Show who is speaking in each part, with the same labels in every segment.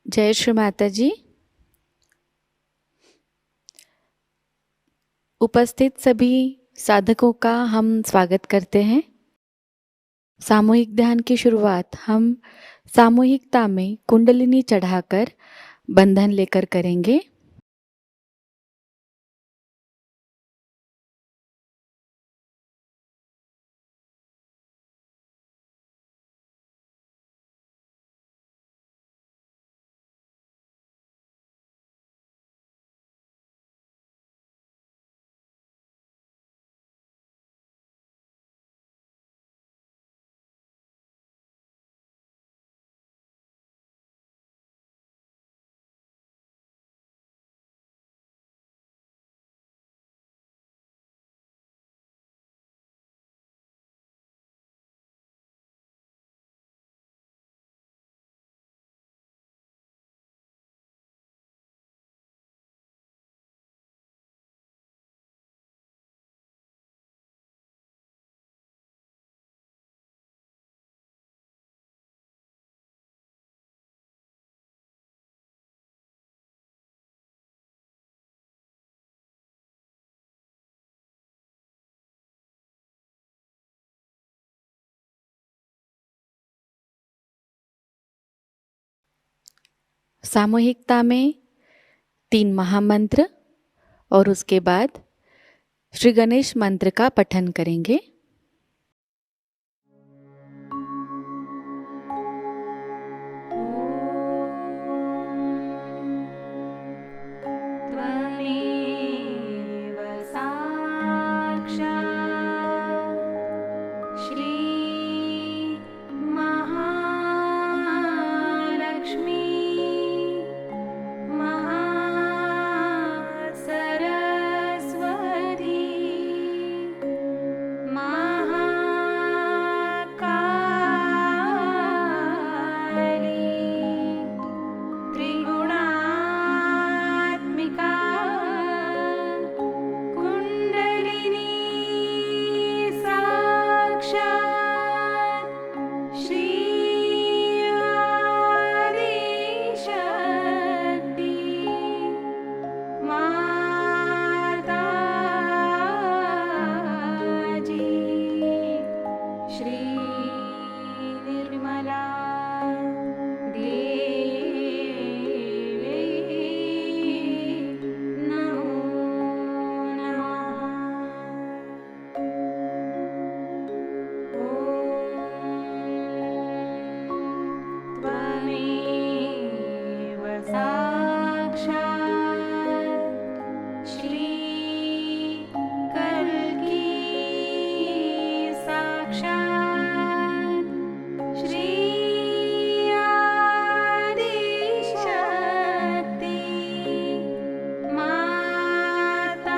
Speaker 1: जय श्री माता जी। उपस्थित सभी साधकों का हम स्वागत करते हैं। सामूहिक ध्यान की शुरुआत हम सामूहिकता में कुंडलिनी चढ़ाकर बंधन लेकर करेंगे। सामूहिकता में 3 महामंत्र और उसके बाद श्री गणेश मंत्र का पठन करेंगे।
Speaker 2: त्वमेव साक्षात् श्री महालक्ष्मी महासरस्वती महाकाली त्रिगुणात्मिका कुण्डलिनी साक्षात् श्री आदिशक्ति माताजी श्री निर्मला देवी नमो नमः। त्वमेव साक्षात् श्री कल्की साक्षात् श्री आदिशक्ति माताजी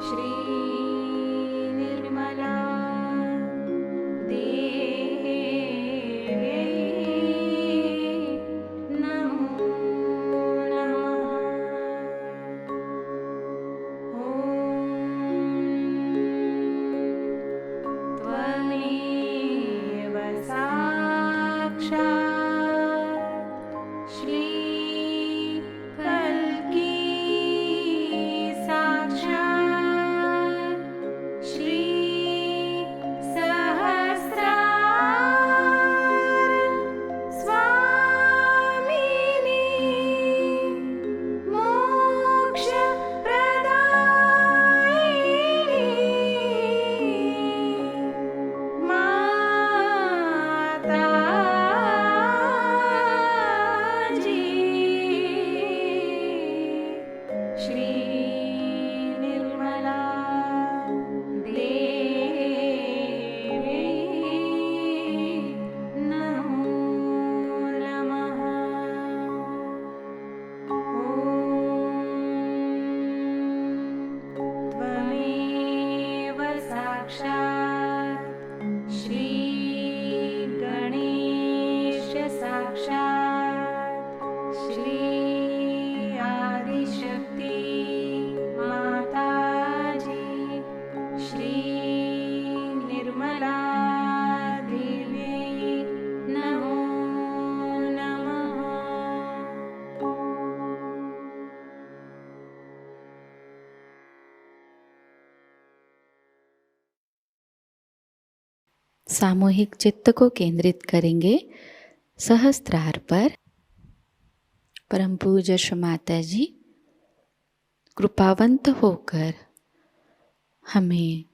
Speaker 2: श्री निर्मला देवी
Speaker 1: सामूहिक चित्त को केंद्रित करेंगे सहस्त्रार पर। परम पूज्य श्री माता जी कृपावंत होकर हमें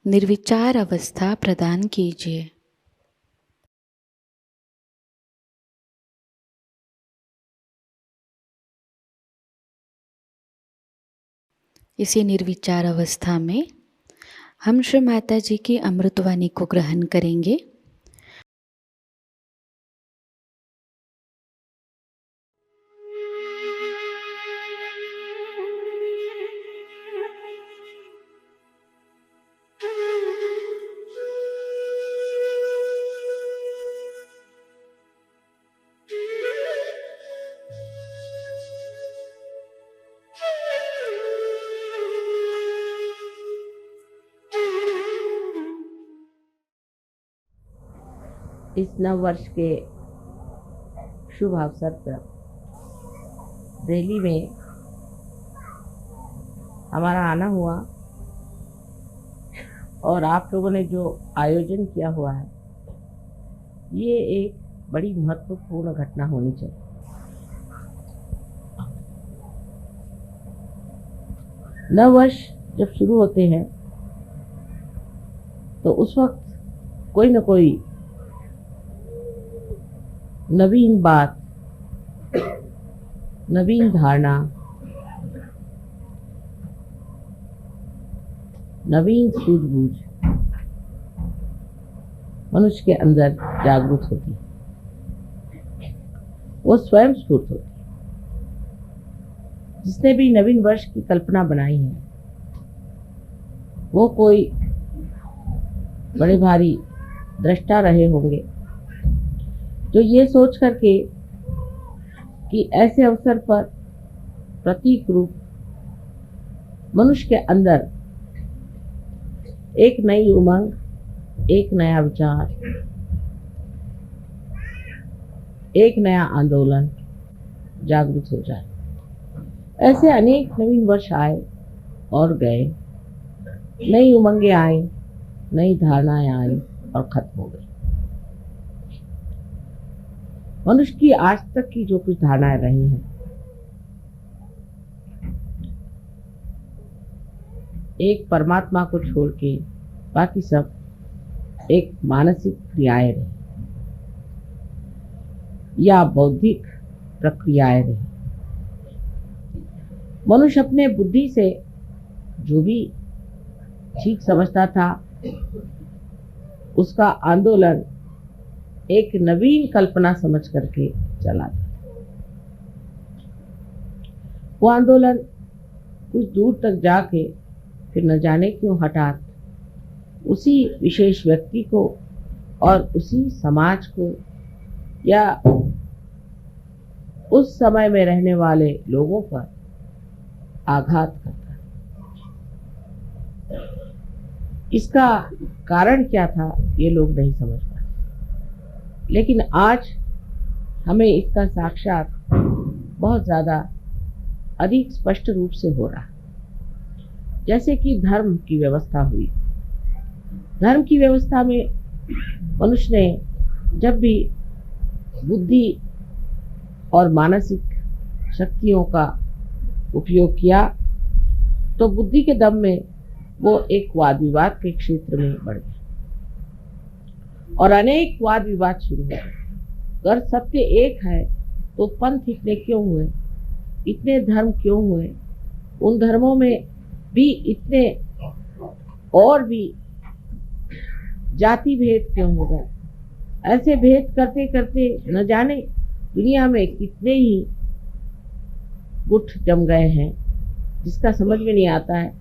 Speaker 1: निर्विचार अवस्था प्रदान कीजिए। इसी निर्विचार अवस्था में हम श्री माता जी की अमृतवाणी को ग्रहण करेंगे।
Speaker 3: इस नव वर्ष के शुभ अवसर पर दिल्ली में हमारा आना हुआ और आप लोगों ने जो आयोजन किया हुआ है, ये एक बड़ी महत्वपूर्ण घटना होनी चाहिए। नव वर्ष जब शुरू होते हैं तो उस वक्त कोई न कोई नवीन बात, नवीन धारणा, नवीन सूझबूझ मनुष्य के अंदर जागृत होती है। वो स्वयं स्फूर्त होती है। जिसने भी नवीन वर्ष की कल्पना बनाई है वो कोई बड़े भारी दृष्टा रहे होंगे जो ये सोच करके कि ऐसे अवसर पर प्रतीक रूप मनुष्य के अंदर एक नई उमंग, एक नया विचार, एक नया आंदोलन जागृत हो जाए। ऐसे अनेक नवीन वर्ष आए और गए, नई उमंगें आई, नई धारणाएं आई और खत्म हो गई। मनुष्य की आज तक की जो कुछ धारणाएं रही हैं, एक परमात्मा को छोड़ के बाकी सब एक मानसिक क्रियाएं रही या बौद्धिक प्रक्रियाएं रही। मनुष्य अपने बुद्धि से जो भी ठीक समझता था उसका आंदोलन एक नवीन कल्पना समझ करके चला था। वो आंदोलन कुछ दूर तक जाके फिर न जाने क्यों हठात उसी विशेष व्यक्ति को और उसी समाज को या उस समय में रहने वाले लोगों पर आघात करता है। इसका कारण क्या था ये लोग नहीं समझ पाए, लेकिन आज हमें इसका साक्षात बहुत ज़्यादा अधिक स्पष्ट रूप से हो रहा है। जैसे कि धर्म की व्यवस्था हुई। धर्म की व्यवस्था में मनुष्य ने जब भी बुद्धि और मानसिक शक्तियों का उपयोग किया तो बुद्धि के दम में वो एक वाद विवाद के क्षेत्र में बढ़ गया और अनेक वाद विवाद शुरू हो गए। अगर सत्य एक है तो पंथ इतने क्यों हुए, इतने धर्म क्यों हुए, उन धर्मों में भी इतने और भी जाति भेद क्यों हो गए। ऐसे भेद करते करते न जाने दुनिया में कितने ही गुट जम गए हैं जिसका समझ में नहीं आता है।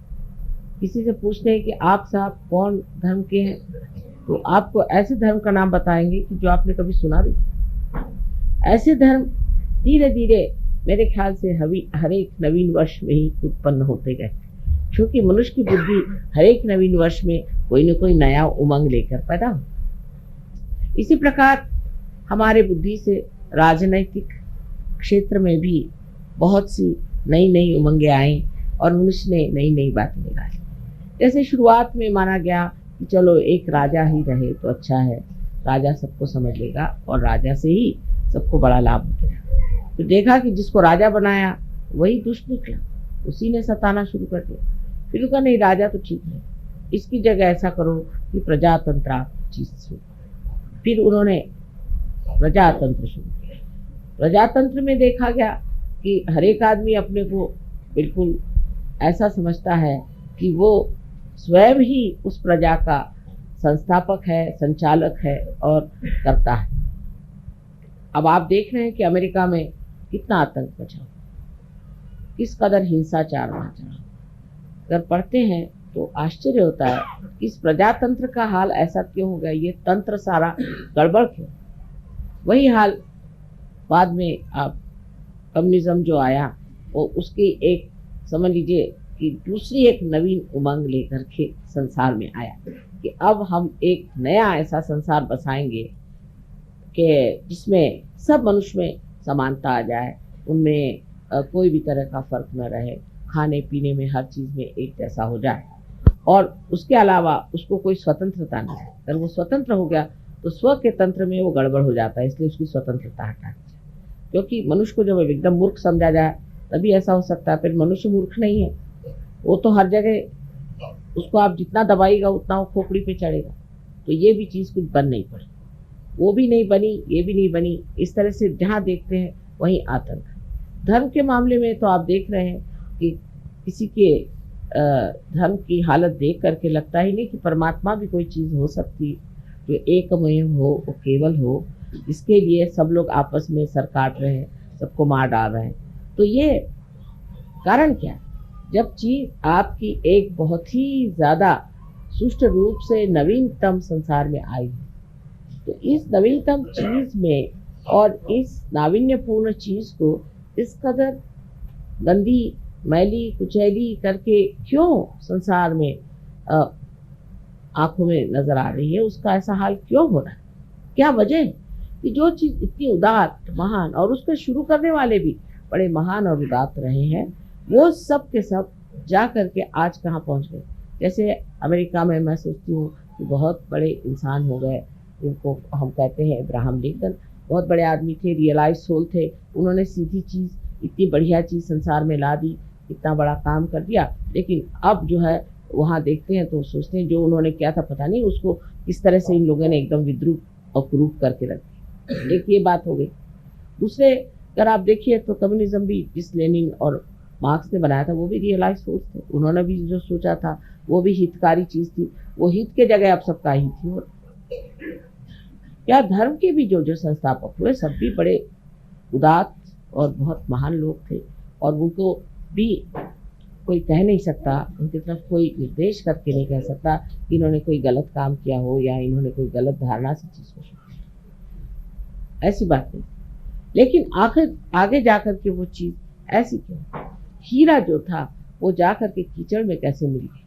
Speaker 3: किसी से पूछते हैं कि आप साहब कौन धर्म के हैं तो आपको ऐसे धर्म का नाम बताएंगे कि जो आपने कभी सुना भी। ऐसे धर्म धीरे धीरे मेरे ख्याल से हर एक नवीन वर्ष में ही उत्पन्न होते गए, क्योंकि मनुष्य की बुद्धि हर एक नवीन वर्ष में कोई न कोई नया उमंग लेकर पैदा हो। इसी प्रकार हमारे बुद्धि से राजनैतिक क्षेत्र में भी बहुत सी नई नई उमंगें आई और मनुष्य ने नई नई बातें निकाली। जैसे शुरुआत में माना गया कि चलो एक राजा ही रहे तो अच्छा है, राजा सबको समझ लेगा और राजा से ही सबको बड़ा लाभ होगा। तो देखा कि जिसको राजा बनाया वही दुष्ट निकला, उसी ने सताना शुरू कर दिया। फिर कहा नहीं, राजा तो ठीक है, इसकी जगह ऐसा करो कि प्रजातंत्र आप चीज शुरू। फिर उन्होंने प्रजातंत्र शुरू किया। प्रजातंत्र में देखा गया कि हर एक आदमी अपने को बिल्कुल ऐसा समझता है कि वो स्वयं ही उस प्रजा का संस्थापक है, संचालक है और करता है। अब आप देख रहे हैं कि अमेरिका में कितना आतंक मचा, किस कदर हिंसाचार वहाँ चला। अगर पढ़ते हैं तो आश्चर्य होता है कि इस प्रजातंत्र का हाल ऐसा क्यों हो गया, ये तंत्र सारा गड़बड़ क्यों। वही हाल बाद में आप कम्युनिज्म जो आया वो उसकी एक समझ लीजिए कि दूसरी एक नवीन उमंग लेकर के संसार में आया कि अब हम एक नया ऐसा संसार बसाएंगे कि जिसमें सब मनुष्य में समानता आ जाए, उनमें कोई भी तरह का फर्क न रहे, खाने पीने में हर चीज़ में एक जैसा हो जाए और उसके अलावा उसको कोई स्वतंत्रता नहीं है। अगर वो स्वतंत्र हो गया तो स्व के तंत्र में वो गड़बड़ हो जाता है, इसलिए उसकी स्वतंत्रता हटा दी जाए। क्योंकि मनुष्य को जब एकदम मूर्ख समझा जाए तभी ऐसा हो सकता है। फिर मनुष्य मूर्ख नहीं है, वो तो हर जगह उसको आप जितना दबाइएगा उतना वो खोपड़ी पे चढ़ेगा। तो ये भी चीज़ कुछ बन नहीं पड़ी, वो भी नहीं बनी, ये भी नहीं बनी। इस तरह से जहाँ देखते हैं वहीं आतंक। धर्म के मामले में तो आप देख रहे हैं कि किसी के धर्म की हालत देख करके लगता ही नहीं कि परमात्मा भी कोई चीज़ हो सकती जो एकमेव हो, वो केवल हो, इसके लिए सब लोग आपस में सर काट रहे हैं, सबको मार डाल रहे हैं। तो ये कारण क्या है? जब चीज आपकी एक बहुत ही ज़्यादा सुष्ट रूप से नवीनतम संसार में आई है, तो इस नवीनतम चीज़ में और इस नाविन्यपूर्ण चीज़ को इस कदर गंदी, मैली, कुचैली करके क्यों संसार में आंखों में नजर आ रही है, उसका ऐसा हाल क्यों हो रहा है? क्या वजह है कि जो चीज़ इतनी उदात्त, महान और उसके शुरू करने वाले भी बड़े महान और उदात्त रहे हैं, वो सब के सब जा करके आज कहाँ पहुँच गए। जैसे अमेरिका में मैं सोचती हूँ कि बहुत बड़े इंसान हो गए, जिनको हम कहते हैं अब्राहम लिंकन, बहुत बड़े आदमी थे, रियलाइज सोल थे। उन्होंने सीधी चीज़, इतनी बढ़िया चीज़ संसार में ला दी, इतना बड़ा काम कर दिया। लेकिन अब जो है वहाँ देखते हैं तो सोचते हैं जो उन्होंने किया था पता नहीं उसको किस तरह से इन लोगों ने एकदम विद्रूप और कुरूप करके रख दिया। एक ये बात हो गई। दूसरे अगर आप देखिए तो कम्युनिज्म भी जिस लेनिन और मार्क्स ने बनाया था वो भी रियलाइज सोच थे। उन्होंने भी जो सोचा था वो भी हितकारी चीज़ थी, वो हित के जगह अब सबका ही थी। और क्या धर्म के भी जो संस्थापक हुए सब भी बड़े उदात्त और बहुत महान लोग थे, और उनको भी कोई कह नहीं सकता, उनकी तरफ कोई निर्देश करके नहीं कह सकता कि इन्होंने कोई गलत काम किया हो या इन्होंने कोई गलत धारणा से चीज़ को सोचा, ऐसी बात नहीं। लेकिन आखिर आगे जाकर के वो चीज़ ऐसी क्यों? हीरा जो था वो जाकर के कीचड़ में कैसे मिल गया?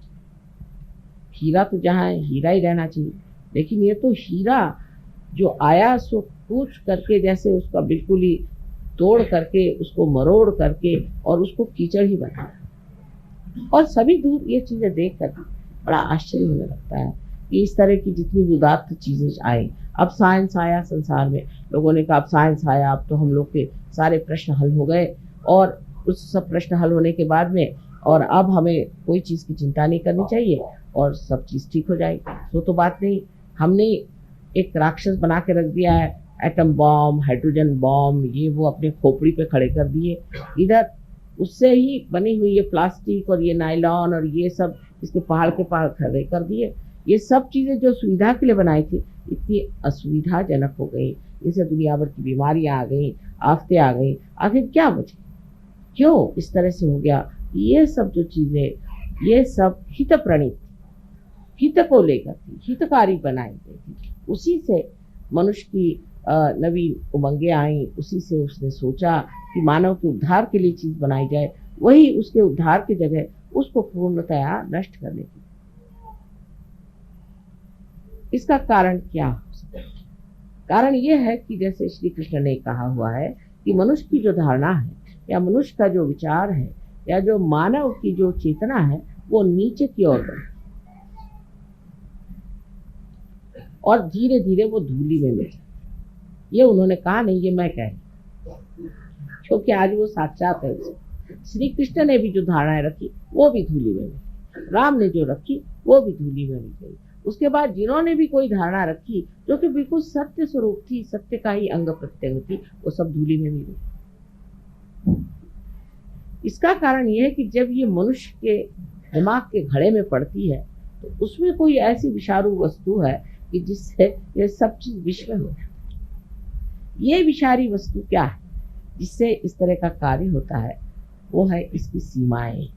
Speaker 3: हीरा तो जहाँ है हीरा ही रहना चाहिए, लेकिन ये तो हीरा जो आया सो कूच करके, जैसे उसका बिल्कुल ही तोड़ करके, उसको मरोड़ करके और उसको कीचड़ ही बनाया। और सभी दूर ये चीज़ें देख कर बड़ा आश्चर्य होने लगता है कि इस तरह की जितनी उदात्त चीज़ें आई। अब साइंस आया संसार में, लोगों ने कहा अब साइंस आया, अब तो हम लोग के सारे प्रश्न हल हो गए, और उस सब प्रश्न हल होने के बाद में और अब हमें कोई चीज़ की चिंता नहीं करनी चाहिए और सब चीज़ ठीक हो जाएगी। तो बात नहीं, हमने एक राक्षस बना के रख दिया है, एटम बॉम्ब, हाइड्रोजन बॉम्ब, ये वो अपने खोपड़ी पे खड़े कर दिए। इधर उससे ही बनी हुई ये प्लास्टिक और ये नायलॉन और ये सब इसके पहाड़ के पहाड़ खड़े कर दिए। ये सब चीज़ें जो सुविधा के लिए बनाई थी इतनी असुविधाजनक हो गई, इससे दुनिया भर की बीमारियां आ गई, आफतें आ गई। आखिर क्या वजह, क्यों इस तरह से हो गया? ये सब जो चीज़ें, ये सब हित प्रणीत, हित को लेकर थी, हितकारी बनाई गई थी। उसी से मनुष्य की नवीन उमंगें आई, उसी से उसने सोचा कि मानव के उद्धार के लिए चीज़ बनाई जाए, वही उसके उद्धार की जगह उसको पूर्णतया नष्ट करने की। इसका कारण क्या हो सकता है? कारण यह है कि जैसे श्री कृष्ण ने कहा हुआ है कि मनुष्य की जो धारणा है या मनुष्य का जो विचार है या जो मानव की जो चेतना है वो नीचे की ओर बढ़े। और धीरे धीरे वो धूली में मिल जाती। ये उन्होंने कहा नहीं, ये मैं कह रही, क्योंकि आज वो साक्षात है। श्री कृष्ण ने भी जो धारणाएं रखी वो भी धूली में मिल, राम ने जो रखी वो भी धूली में मिल गई। उसके बाद जिन्होंने भी कोई धारणा रखी जो कि बिल्कुल सत्य स्वरूप थी, सत्य का ही अंग प्रत्यंग थी, वो सब धूली में मिल गई। इसका कारण यह है कि जब ये मनुष्य के दिमाग के घड़े में पड़ती है तो उसमें कोई ऐसी विषारू वस्तु है कि जिससे ये सब चीज विश्व हो जाती। ये विषारी वस्तु क्या है जिससे इस तरह का कार्य होता है? वो है इसकी सीमाएं।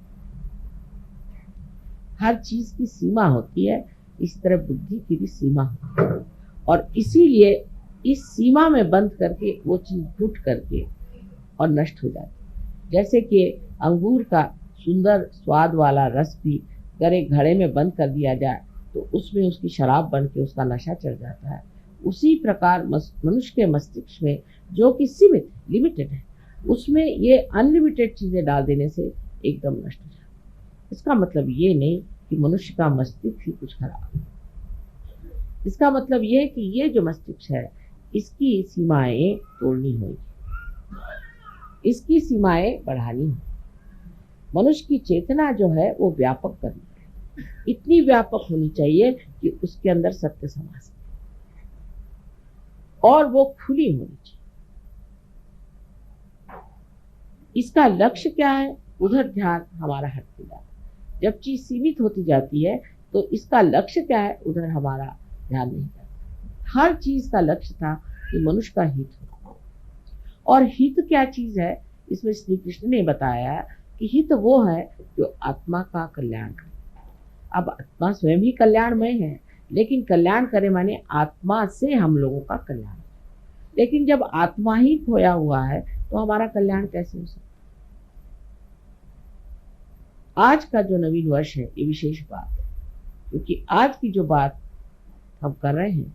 Speaker 3: हर चीज की सीमा होती है, इस तरह बुद्धि की भी सीमा होती है, और इसीलिए इस सीमा में बंद करके वो चीज फूट करके और नष्ट हो जाती है। जैसे कि अंगूर का सुंदर स्वाद वाला रस भी अगर एक घड़े में बंद कर दिया जाए तो उसमें उसकी शराब बन के उसका नशा चढ़ जाता है। उसी प्रकार मनुष्य के मस्तिष्क में जो कि सीमित लिमिटेड है, उसमें ये अनलिमिटेड चीजें डाल देने से एकदम नष्ट हो जाता है। इसका मतलब ये नहीं कि मनुष्य का मस्तिष्क ही कुछ खराब है। इसका मतलब ये है कि ये जो मस्तिष्क है इसकी सीमाएं तोड़नी होगी, इसकी सीमाएं बढ़ानी होगी। मनुष्य की चेतना जो है वो व्यापक करनी है, इतनी व्यापक होनी चाहिए कि उसके अंदर सत्य समा सके और वो खुली होनी चाहिए। इसका लक्ष्य क्या है? उधर ध्यान हमारा हटते जाता है। जब चीज सीमित होती जाती है तो इसका लक्ष्य क्या है? उधर हमारा ध्यान नहीं जाता। हर चीज का लक्ष्य था कि मनुष्य का हित हो, और हित क्या चीज है? इसमें श्री कृष्ण ने बताया कि हित वो है जो आत्मा का कल्याण करे। अब आत्मा स्वयं ही कल्याणमय है, लेकिन कल्याण करे माने आत्मा से हम लोगों का कल्याण। लेकिन जब आत्मा ही खोया हुआ है तो हमारा कल्याण कैसे हो सकता? आज का जो नवीन वर्ष है ये विशेष बात है, क्योंकि आज की जो बात हम कर रहे हैं,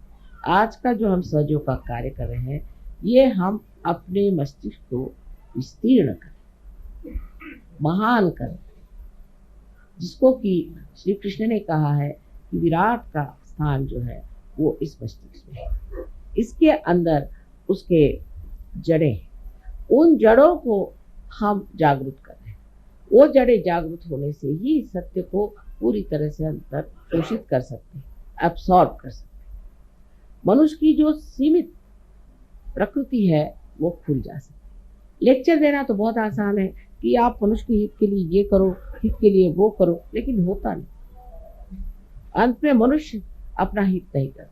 Speaker 3: आज का जो हम सहयोग का कार्य कर रहे हैं, ये हम अपने मस्तिष्क को विस्तीर्ण करें, महान करें, जिसको कि श्री कृष्ण ने कहा है कि विराट का स्थान जो है वो इस मस्तिष्क में है। इसके अंदर उसके जड़ें, उन जड़ों को हम जागृत कर रहे हैं। वो जड़ें जागृत होने से ही सत्य को पूरी तरह से अंदर शोषित कर सकते हैं, एब्सॉर्ब कर सकते हैं। मनुष्य की जो सीमित प्रकृति है वो खुल जा सकती है। लेक्चर देना तो बहुत आसान है कि आप मनुष्य के हित के लिए ये करो, हित के लिए वो करो, लेकिन होता नहीं। अंत में मनुष्य अपना हित नहीं करता,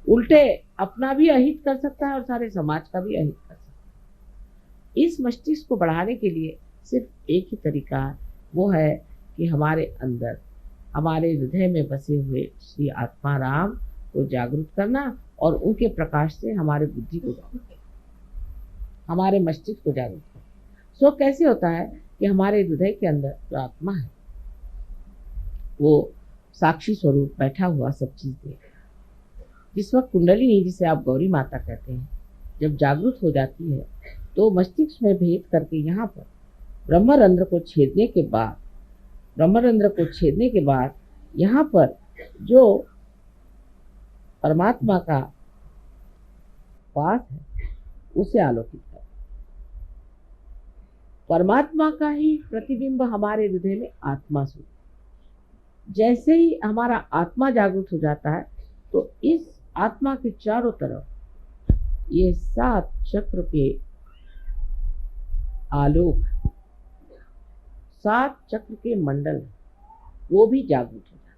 Speaker 3: उल्टे अपना भी अहित कर सकता है और सारे समाज का भी अहित कर सकता है। इस मस्तिष्क को बढ़ाने के लिए सिर्फ एक ही तरीका है, वो है कि हमारे अंदर, हमारे हृदय में बसे हुए श्री आत्मा राम को जागरूक करना और उनके प्रकाश से हमारे बुद्धि को जागरूक करना, हमारे मस्तिष्क को जागरूक करना। सो कैसे होता है कि हमारे हृदय के अंदर जो आत्मा है वो साक्षी स्वरूप बैठा हुआ सब चीज देख, जिस वक्त कुंडलिनी, जिसे आप गौरी माता कहते हैं, जब जागृत हो जाती है तो मस्तिष्क में भेद करके यहाँ पर ब्रह्मरंध्र को छेदने के बाद यहाँ पर जो परमात्मा का वास है उसे आलोकित कर, परमात्मा का ही प्रतिबिंब हमारे हृदय में आत्मा से। जैसे ही हमारा आत्मा जागृत हो जाता है तो इस आत्मा के चारों तरफ ये 7 चक्र के आलोक, 7 चक्र के मंडल वो भी जागृत हो जाते हैं।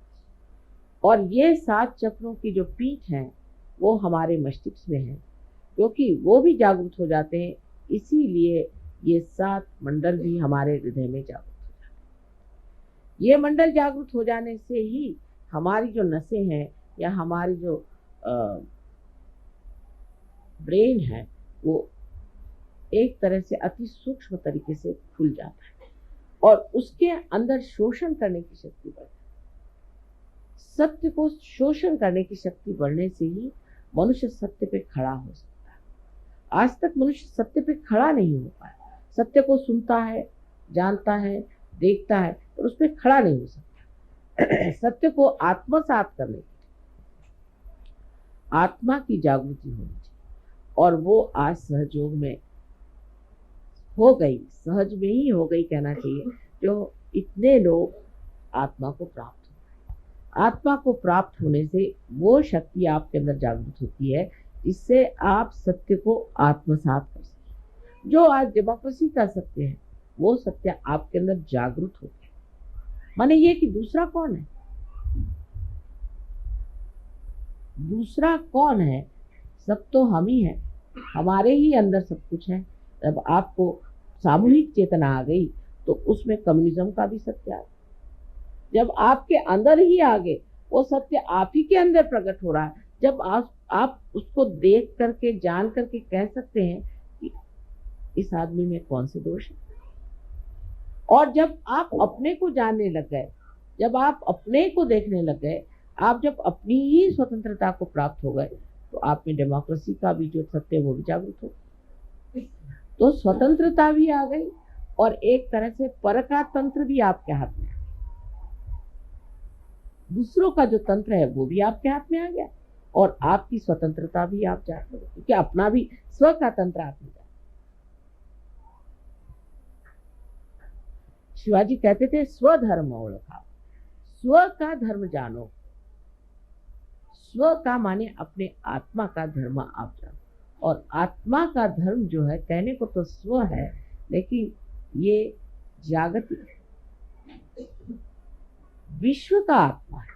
Speaker 3: और ये 7 चक्रों की जो पीठ है वो हमारे मस्तिष्क में है, क्योंकि वो भी जागृत हो जाते हैं, इसीलिए ये 7 मंडल भी हमारे हृदय में जागृत हो जाते हैं। ये मंडल जागृत हो जाने से ही हमारी जो नसें हैं या हमारी जो ब्रेन है वो एक तरह से अति सूक्ष्म तरीके से खुल जाता है और उसके अंदर शोषण करने की शक्ति बढ़ती है। सत्य को शोषण करने की शक्ति बढ़ने से ही मनुष्य सत्य पे खड़ा हो सकता है। आज तक मनुष्य सत्य पे खड़ा नहीं हो पाया, सत्य को सुनता है, जानता है, देखता है, पर उस पर खड़ा नहीं हो सकता। सत्य को आत्मसात करने, आत्मा की जागृति होनी चाहिए, और वो आज सहयोग में हो गई, सहज में ही हो गई कहना चाहिए, जो इतने लोग आत्मा को प्राप्त हो। आत्मा को प्राप्त होने से वो शक्ति आपके अंदर जागृत होती है जिससे आप सत्य को आत्मसात कर सकते। जो आज डेमोक्रेसी का सत्य है वो सत्य आपके अंदर जागृत हो गया। माने ये कि दूसरा कौन है, दूसरा कौन है, सब तो हम ही हैं, हमारे ही अंदर सब कुछ है। जब आपको सामूहिक चेतना आ गई तो उसमें कम्युनिज्म का भी सत्य आ गया। जब आपके अंदर ही आ गए, वो सत्य आप ही के अंदर प्रकट हो रहा है। जब आप उसको देख करके जान करके कह सकते हैं कि इस आदमी में कौन से दोष है। और जब आप अपने को जानने लग गए, जब आप अपने को देखने लग गए, आप जब अपनी ही स्वतंत्रता को प्राप्त हो गए, तो आप में डेमोक्रेसी का भी जो सत्य है वो भी जागृत हो। तो स्वतंत्रता भी आ गई और एक तरह से पर का तंत्र भी आपके हाथ में, दूसरों का जो तंत्र है वो भी आपके हाथ में आ गया, और आपकी स्वतंत्रता भी आप जानते हो, क्योंकि अपना भी स्व का तंत्र आप में। शिवाजी कहते थे स्वधर्म ओळखा, स्व का धर्म जानो। स्व का माने अपने आत्मा का धर्म आप जानो, और आत्मा का धर्म जो है, कहने को तो स्व है लेकिन ये जागतिक विश्व का आत्मा है।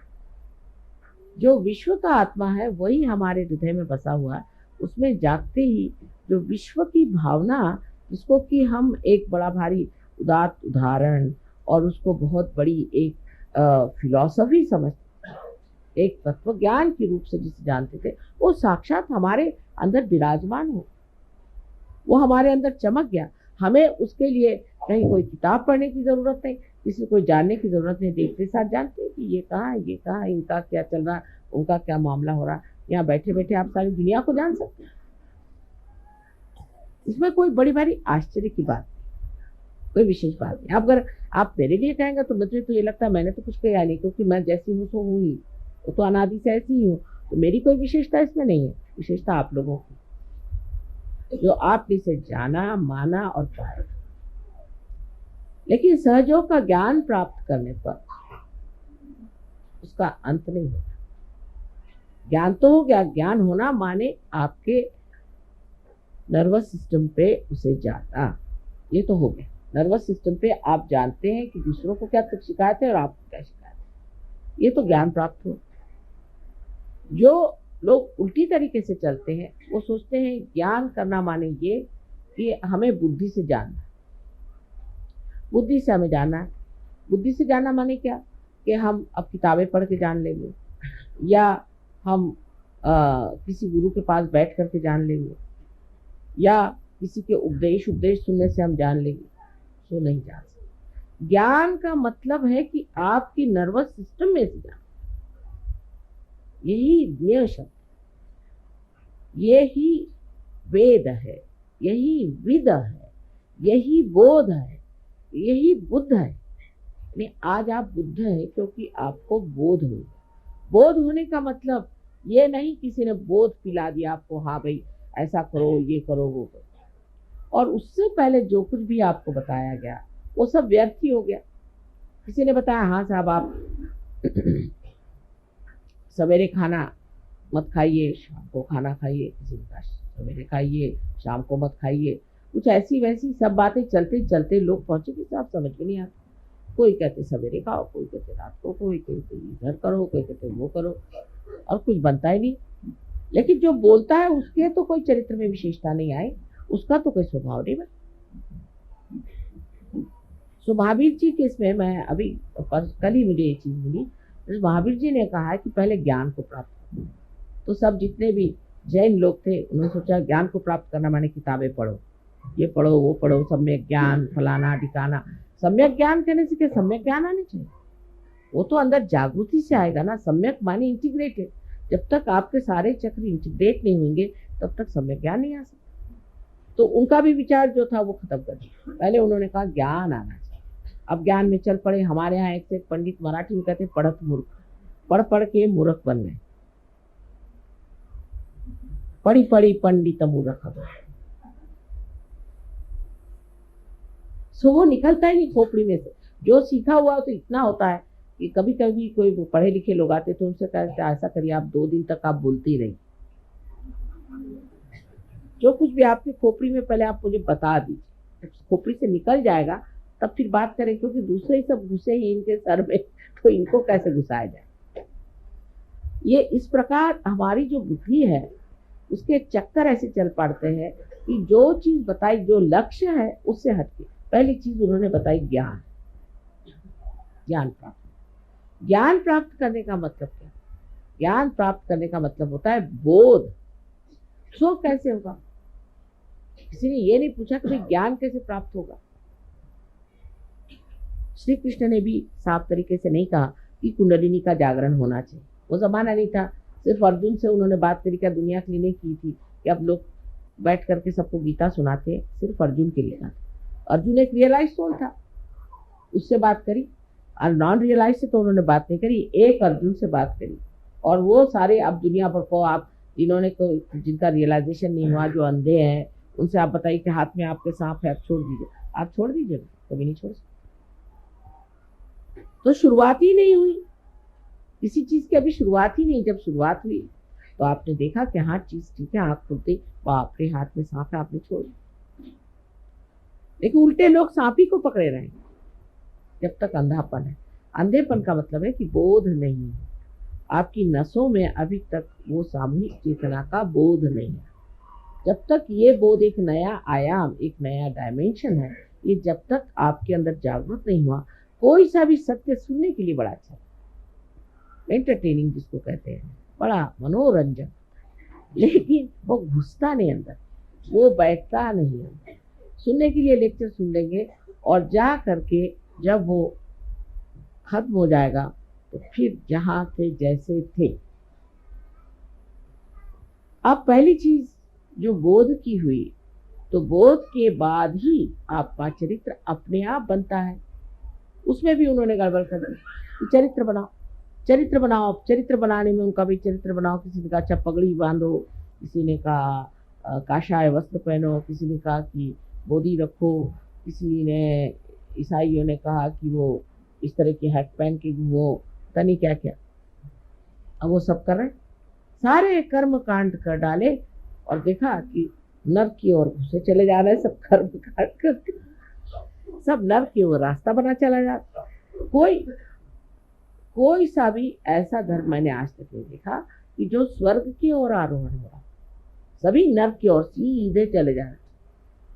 Speaker 3: जो विश्व का आत्मा है वही हमारे हृदय में बसा हुआ है। उसमें जागते ही जो विश्व की भावना, जिसको कि हम एक बड़ा भारी उदात्त उदाहरण और उसको बहुत बड़ी एक फिलॉसफी समझ, एक तत्व ज्ञान के रूप से जिसे जानते थे, वो साक्षात हमारे अंदर विराजमान हो, वो हमारे अंदर चमक गया। हमें उसके लिए कहीं कोई किताब पढ़ने की जरूरत नहीं, किसी को जानने की जरूरत नहीं। देखते साथ जानते हैं कि ये कहाँ है, ये कहाँ है, इनका क्या चल रहा है, उनका क्या मामला हो रहा है। यहाँ बैठे बैठे आप सारी दुनिया को जान सकते हैं। इसमें कोई बड़ी भारी आश्चर्य की बात नहीं, कोई विशेष बात नहीं। अगर आप मेरे लिए कहेंगे तो मुझे तो ये लगता है मैंने तो कुछ किया नहीं, क्योंकि मैं जैसी हूँ सो हूँ ही, वो तो अनादि से ऐसी ही हूँ, तो मेरी कोई विशेषता इसमें नहीं है। विशेषता आप लोगों की, जो आपने इसे जाना, माना और पाया। लेकिन सहयोग का ज्ञान प्राप्त करने पर उसका अंत नहीं होता। ज्ञान तो हो गया, ज्ञान होना माने आपके नर्वस सिस्टम पे उसे जाना, ये तो हो गया। नर्वस सिस्टम पे आप जानते हैं कि दूसरों को क्या तक शिकायत है और आपको क्या शिकायत है, ये तो ज्ञान प्राप्त हो। जो लोग उल्टी तरीके से चलते हैं वो सोचते हैं ज्ञान करना माने ये कि हमें बुद्धि से जानना, बुद्धि से हमें जानना है। बुद्धि से जानना माने क्या, कि हम अब किताबें पढ़ के जान लेंगे, या हम किसी गुरु के पास बैठ करके जान लेंगे, या किसी के उपदेश सुनने से हम जान लेंगे। तो नहीं जान सकते। ज्ञान का मतलब है कि आपकी नर्वस सिस्टम में से जान, यही ज्ञेय शब्द, यही वेद है, यही विद है, यही बोध है, यही बुद्ध है। यानी आज आप बुद्ध हैं क्योंकि आपको बोध हो। बोध होने का मतलब ये नहीं किसी ने बोध पिला दिया आपको, हाँ भाई ऐसा करो, ये करो, वो करो, और उससे पहले जो कुछ भी आपको बताया गया वो सब व्यर्थ ही हो गया। किसी ने बताया हाँ साहब आप सवेरे खाना मत खाइए, शाम को खाना खाइए, किसी ने कहा सवेरे खाइए शाम को मत खाइए, कुछ ऐसी वैसी सब बातें चलते चलते लोग पहुंचे कि साहब समझ में नहीं आता। कोई कहते सवेरे खाओ, कोई कहते रात को, कोई कहते इधर करो, कोई कहते वो करो, और कुछ बनता ही नहीं। लेकिन जो बोलता है उसके तो कोई चरित्र में विशेषता नहीं आई, उसका तो कोई स्वभाव नहीं बना। सो महावीर जी के इसमें मैं अभी कल ही मुझे ये चीज मिली, महावीर जी ने कहा है कि पहले ज्ञान को प्राप्त करो। तो सब जितने भी जैन लोग थे उन्होंने सोचा ज्ञान को प्राप्त करना माने किताबें पढ़ो, ये पढ़ो वो पढ़ो, सम्यक ज्ञान फलाना ठिकाना। सम्यक ज्ञान कहने से क्या सम्यक ज्ञान आने चाहिए, वो तो अंदर जागृति से आएगा ना। सम्यक माने इंटीग्रेटेड, जब तक आपके सारे चक्र इंटीग्रेट नहीं होंगे तब तक सम्यक ज्ञान नहीं आ सकता। तो उनका भी विचार जो था वो खत्म कर दिया। पहले उन्होंने कहा ज्ञान आना चाहिए, अब ज्ञान में चल पड़े। हमारे यहाँ एक से एक पंडित मराठी में कहते पढ़त मूर्ख, पढ़ पढ़ के मूर्ख बन गए। पड़ी पड़ी पंडित मूर्ख। सो वो निकलता ही नहीं खोपड़ी में से। जो सीखा हुआ तो इतना होता है कि कभी कभी कोई पढ़े लिखे लोग आते तो उनसे कहते ऐसा करिए आप 2 दिन तक आप बोलते ही रहिए, जो कुछ भी आपकी खोपड़ी में पहले आप मुझे बता दीजिए, खोपड़ी से निकल जाएगा तब फिर बात करें, क्योंकि दूसरे ही सब घुसे ही इनके सर में, तो इनको कैसे घुसाया जाए। ये इस प्रकार हमारी जो बुद्धि है उसके चक्कर ऐसे चल पड़ते हैं कि जो चीज बताई, जो लक्ष्य है उससे हटके। पहली चीज उन्होंने बताई ज्ञान। ज्ञान प्राप्त करने का मतलब क्या? ज्ञान प्राप्त करने का मतलब होता है बोध। सो कैसे होगा? किसी ने ये नहीं पूछा कि ज्ञान कैसे प्राप्त होगा। श्री कृष्ण ने भी साफ तरीके से नहीं कहा कि कुंडलिनी का जागरण होना चाहिए। वो जमाना नहीं था, सिर्फ अर्जुन से उन्होंने बात करी, क्या दुनिया के लिए नहीं की थी कि अब लोग बैठ करके सबको गीता सुनाते, सिर्फ अर्जुन के लिए था। अर्जुन एक रियलाइज सोल था, उससे बात करी, और नॉन रियलाइज से तो उन्होंने बात नहीं करी, एक अर्जुन से बात करी। और वो सारे अब दुनिया भर को आप जिन्होंने जिनका रियलाइजेशन नहीं हुआ, जो अंधे हैं, उनसे आप बताइए कि हाथ में आपके सांप है, आप छोड़ दीजिए, आप छोड़ दीजिए, कभी नहीं छोड़ सकते। तो शुरुआत ही नहीं हुई किसी चीज की, अभी शुरुआत ही नहीं। जब शुरुआत हुई तो आपने देखा कि हाँ चीज ठीक है, आंख खुलते बाप रे हाथ में सांप है, आपने छोड़ दिया। लेकिन उल्टे लोग सांप ही को पकड़े रहे जब तक अंधापन है। अंधेपन का मतलब है कि बोध नहीं है, आपकी नसों में अभी तक वो सामूहिक चेतना का बोध नहीं है। जब तक ये बोध एक नया आयाम, एक नया डायमेंशन है, ये जब तक आपके अंदर जागृत नहीं हुआ, कोई सा भी सत्य सुनने के लिए बड़ा अच्छा, एंटरटेनिंग जिसको कहते हैं, बड़ा मनोरंजन, लेकिन वो घुसता नहीं अंदर, वो बैठता नहीं अंदर। सुनने के लिए लेक्चर सुन लेंगे और जा करके जब वो खत्म हो जाएगा तो फिर जहां थे जैसे थे। अब पहली चीज जो बोध की हुई, तो बोध के बाद ही आपका चरित्र अपने आप बनता है। उसमें भी उन्होंने गड़बड़ कर दी। चरित्र बनाओ, चरित्र बनाओ, चरित्र बनाने में उनका भी चरित्र बनाओ। किसी ने कहा अच्छा पगड़ी बांधो, किसी ने कहा काशाय वस्त्र पहनो, किसी ने कहा कि बोधी रखो, किसी ने, ईसाइयों ने कहा कि वो इस तरह की हैट पहन के घूमो, पता नहीं क्या क्या। अब वो सब कर रहे, सारे कर्म कांड कर डाले और देखा कि नर्क की ओर घुसे चले जा रहे हैं। सब कर्म कांड करके सब नर्क की ओर रास्ता बना चला जाता। कोई सा भी ऐसा धर्म मैंने आज तक नहीं देखा कि जो स्वर्ग की ओर आरोहण हो रहा, सभी नर्क की ओर सीधे चले जा रहे।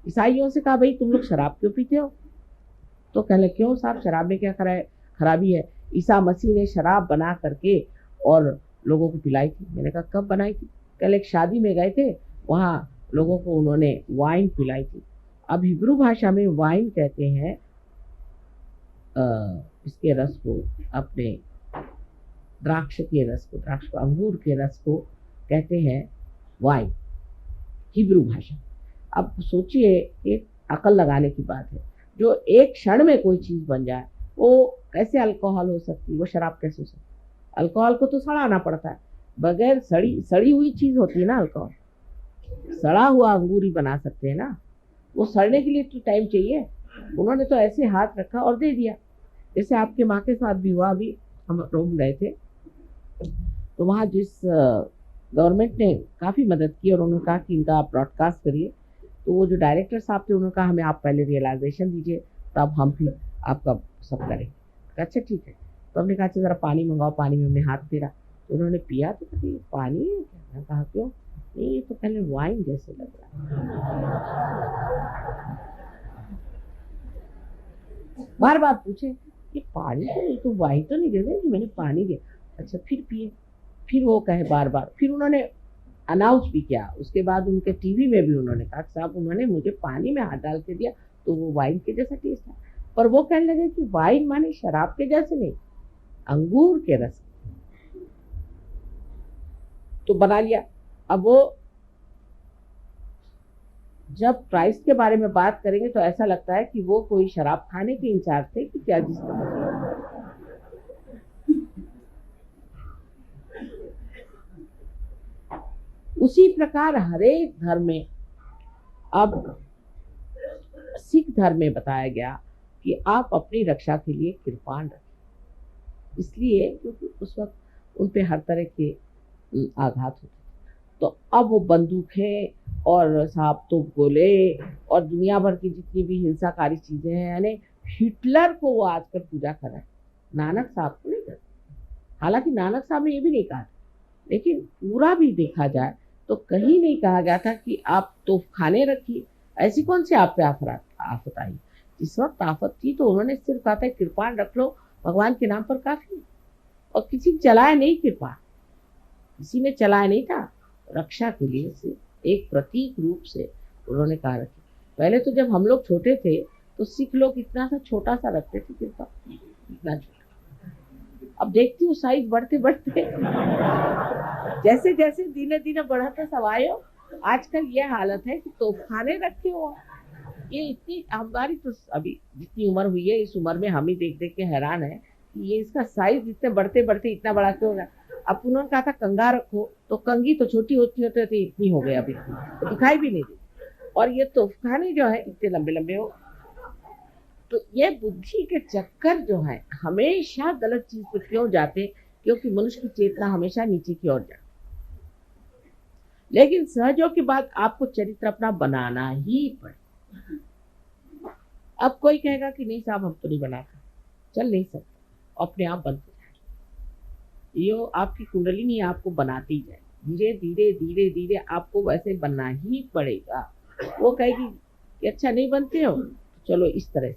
Speaker 3: ईसाइयों से कहा भाई तुम लोग शराब क्यों पीते हो? तो कहने क्यों साहब, शराब में क्या खराबी है? ईसा मसीह ने शराब बना करके और लोगों को पिलाई थी। मैंने कहा कब बनाई थी? कल एक शादी में गए थे, वहाँ लोगों को उन्होंने वाइन पिलाई थी। अब हिब्रू भाषा में वाइन कहते हैं इसके रस को, अपने द्राक्ष के रस को, द्राक्ष को, अंगूर के रस को कहते हैं वाइन, हिब्रू भाषा। अब सोचिए, एक अकल लगाने की बात है, जो एक क्षण में कोई चीज बन जाए, वो कैसे अल्कोहल हो सकती, वो शराब कैसे हो सकती? अल्कोहल को तो सड़ाना पड़ता है, बगैर सड़ी हुई चीज होती है ना अल्कोहल। सड़ा हुआ अंगूर ही बना सकते हैं ना, वो सड़ने के लिए तो टाइम चाहिए। उन्होंने तो ऐसे हाथ रखा और दे दिया। जैसे आपके माँ के साथ भी हुआ, अभी हम रोम गए थे, तो वहाँ जिस गवर्नमेंट ने काफ़ी मदद की और उन्होंने कहा कि इनका आप ब्रॉडकास्ट करिए, तो वो जो डायरेक्टर साहब थे उन्होंने कहा हमें आप पहले रियलाइजेशन दीजिए, तब हम फिर आपका सब करेंगे। अच्छा ठीक है। तो हमने कहा अच्छा ज़रा पानी मंगाओ, पानी में हमने हाथ फेरा, तो उन्होंने पिया, तो कहते पानी है क्या? मैंने कहा क्यों? नहीं ये तो पहले वाइन जैसे लग रहा है। बार बार पूछे कि पानी तो नहीं, तो वाइन तो नहीं दे रहे कि मैंने पानी दिया। अच्छा फिर पिए, फिर वो कहे बार बार, फिर उन्होंने अनाउंस भी किया। उसके बाद उनके टीवी में भी उन्होंने कहा साहब उन्होंने मुझे पानी में हाथ डाल के दिया तो वो वाइन के जैसा टेस्ट था। पर वो कहने लगे कि वाइन माने शराब के जैसे नहीं, अंगूर के रस। तो बना लिया। अब वो जब प्राइस के बारे में बात करेंगे तो ऐसा लगता है कि वो कोई शराब खाने के इंचार्ज थे कि क्या, जिस तरह उसी प्रकार हरेक धर्म में, अब सिख धर्म में बताया गया कि आप अपनी रक्षा के लिए कृपाण रखें, इसलिए क्योंकि उस वक्त उन पे हर तरह के आघात होते। तो अब वो बंदूकें और सांप तो गोले और दुनिया भर की जितनी भी हिंसाकारी चीजें हैं, यानी हिटलर को वो आजकल पूजा कर रहे हैं, नानक साहब को नहीं करते। हालांकि नानक साहब ने ये भी नहीं कहा, लेकिन पूरा भी देखा जाए तो कहीं नहीं कहा गया था कि आप तोपखाने रखिए। ऐसी कौन सी आप पे आफत आई? जिस वक्त आफत थी तो उन्होंने सिर्फ कहा था कृपाण रख लो, भगवान के नाम पर काफी। और किसी ने चलाया नहीं कृपाण, किसी ने चलाया नहीं था, रक्षा के लिए से एक प्रतीक रूप से उन्होंने कहा रखी। पहले तो जब हम लोग छोटे थे तो सिख लोग इतना सा छोटा सा रखते थे कृपा, इतना छोटा। अब देखती हूँ साइज बढ़ते बढ़ते जैसे जैसे धीरे धीरे बढ़ता सब आए हो, आजकल ये हालत है कि तोपखाने रखे हो। ये इतनी, हमारी तो अभी जितनी उम्र हुई है, इस उम्र में हम ही देख देख के हैरान है कि ये इसका साइज इतने बढ़ते बढ़ते इतना बड़ा क्यों हो गया। अब उन्होंने कहा था कंघा रखो, तो कंघी तो छोटी होती होते होते इतनी हो गई, अभी तो दिखाई भी नहीं दी। और ये तोपखाने जो है इतने लंबे लंबे हो। तो ये बुद्धि के चक्कर जो है हमेशा गलत चीज पे क्यों जाते, क्योंकि मनुष्य की चेतना हमेशा नीचे की ओर जाती। लेकिन सहयोग के बाद आपको चरित्र अपना बनाना ही पड़े। अब कोई कहेगा कि नहीं साहब हम तो नहीं बनाता, चल नहीं सकता, अपने आप बंद हो जाए। ये आपकी कुंडली नहीं आपको बनाती जाए, धीरे धीरे धीरे धीरे आपको वैसे बनना ही पड़ेगा। वो कहेगी कि अच्छा नहीं बनते हो, चलो इस तरह से,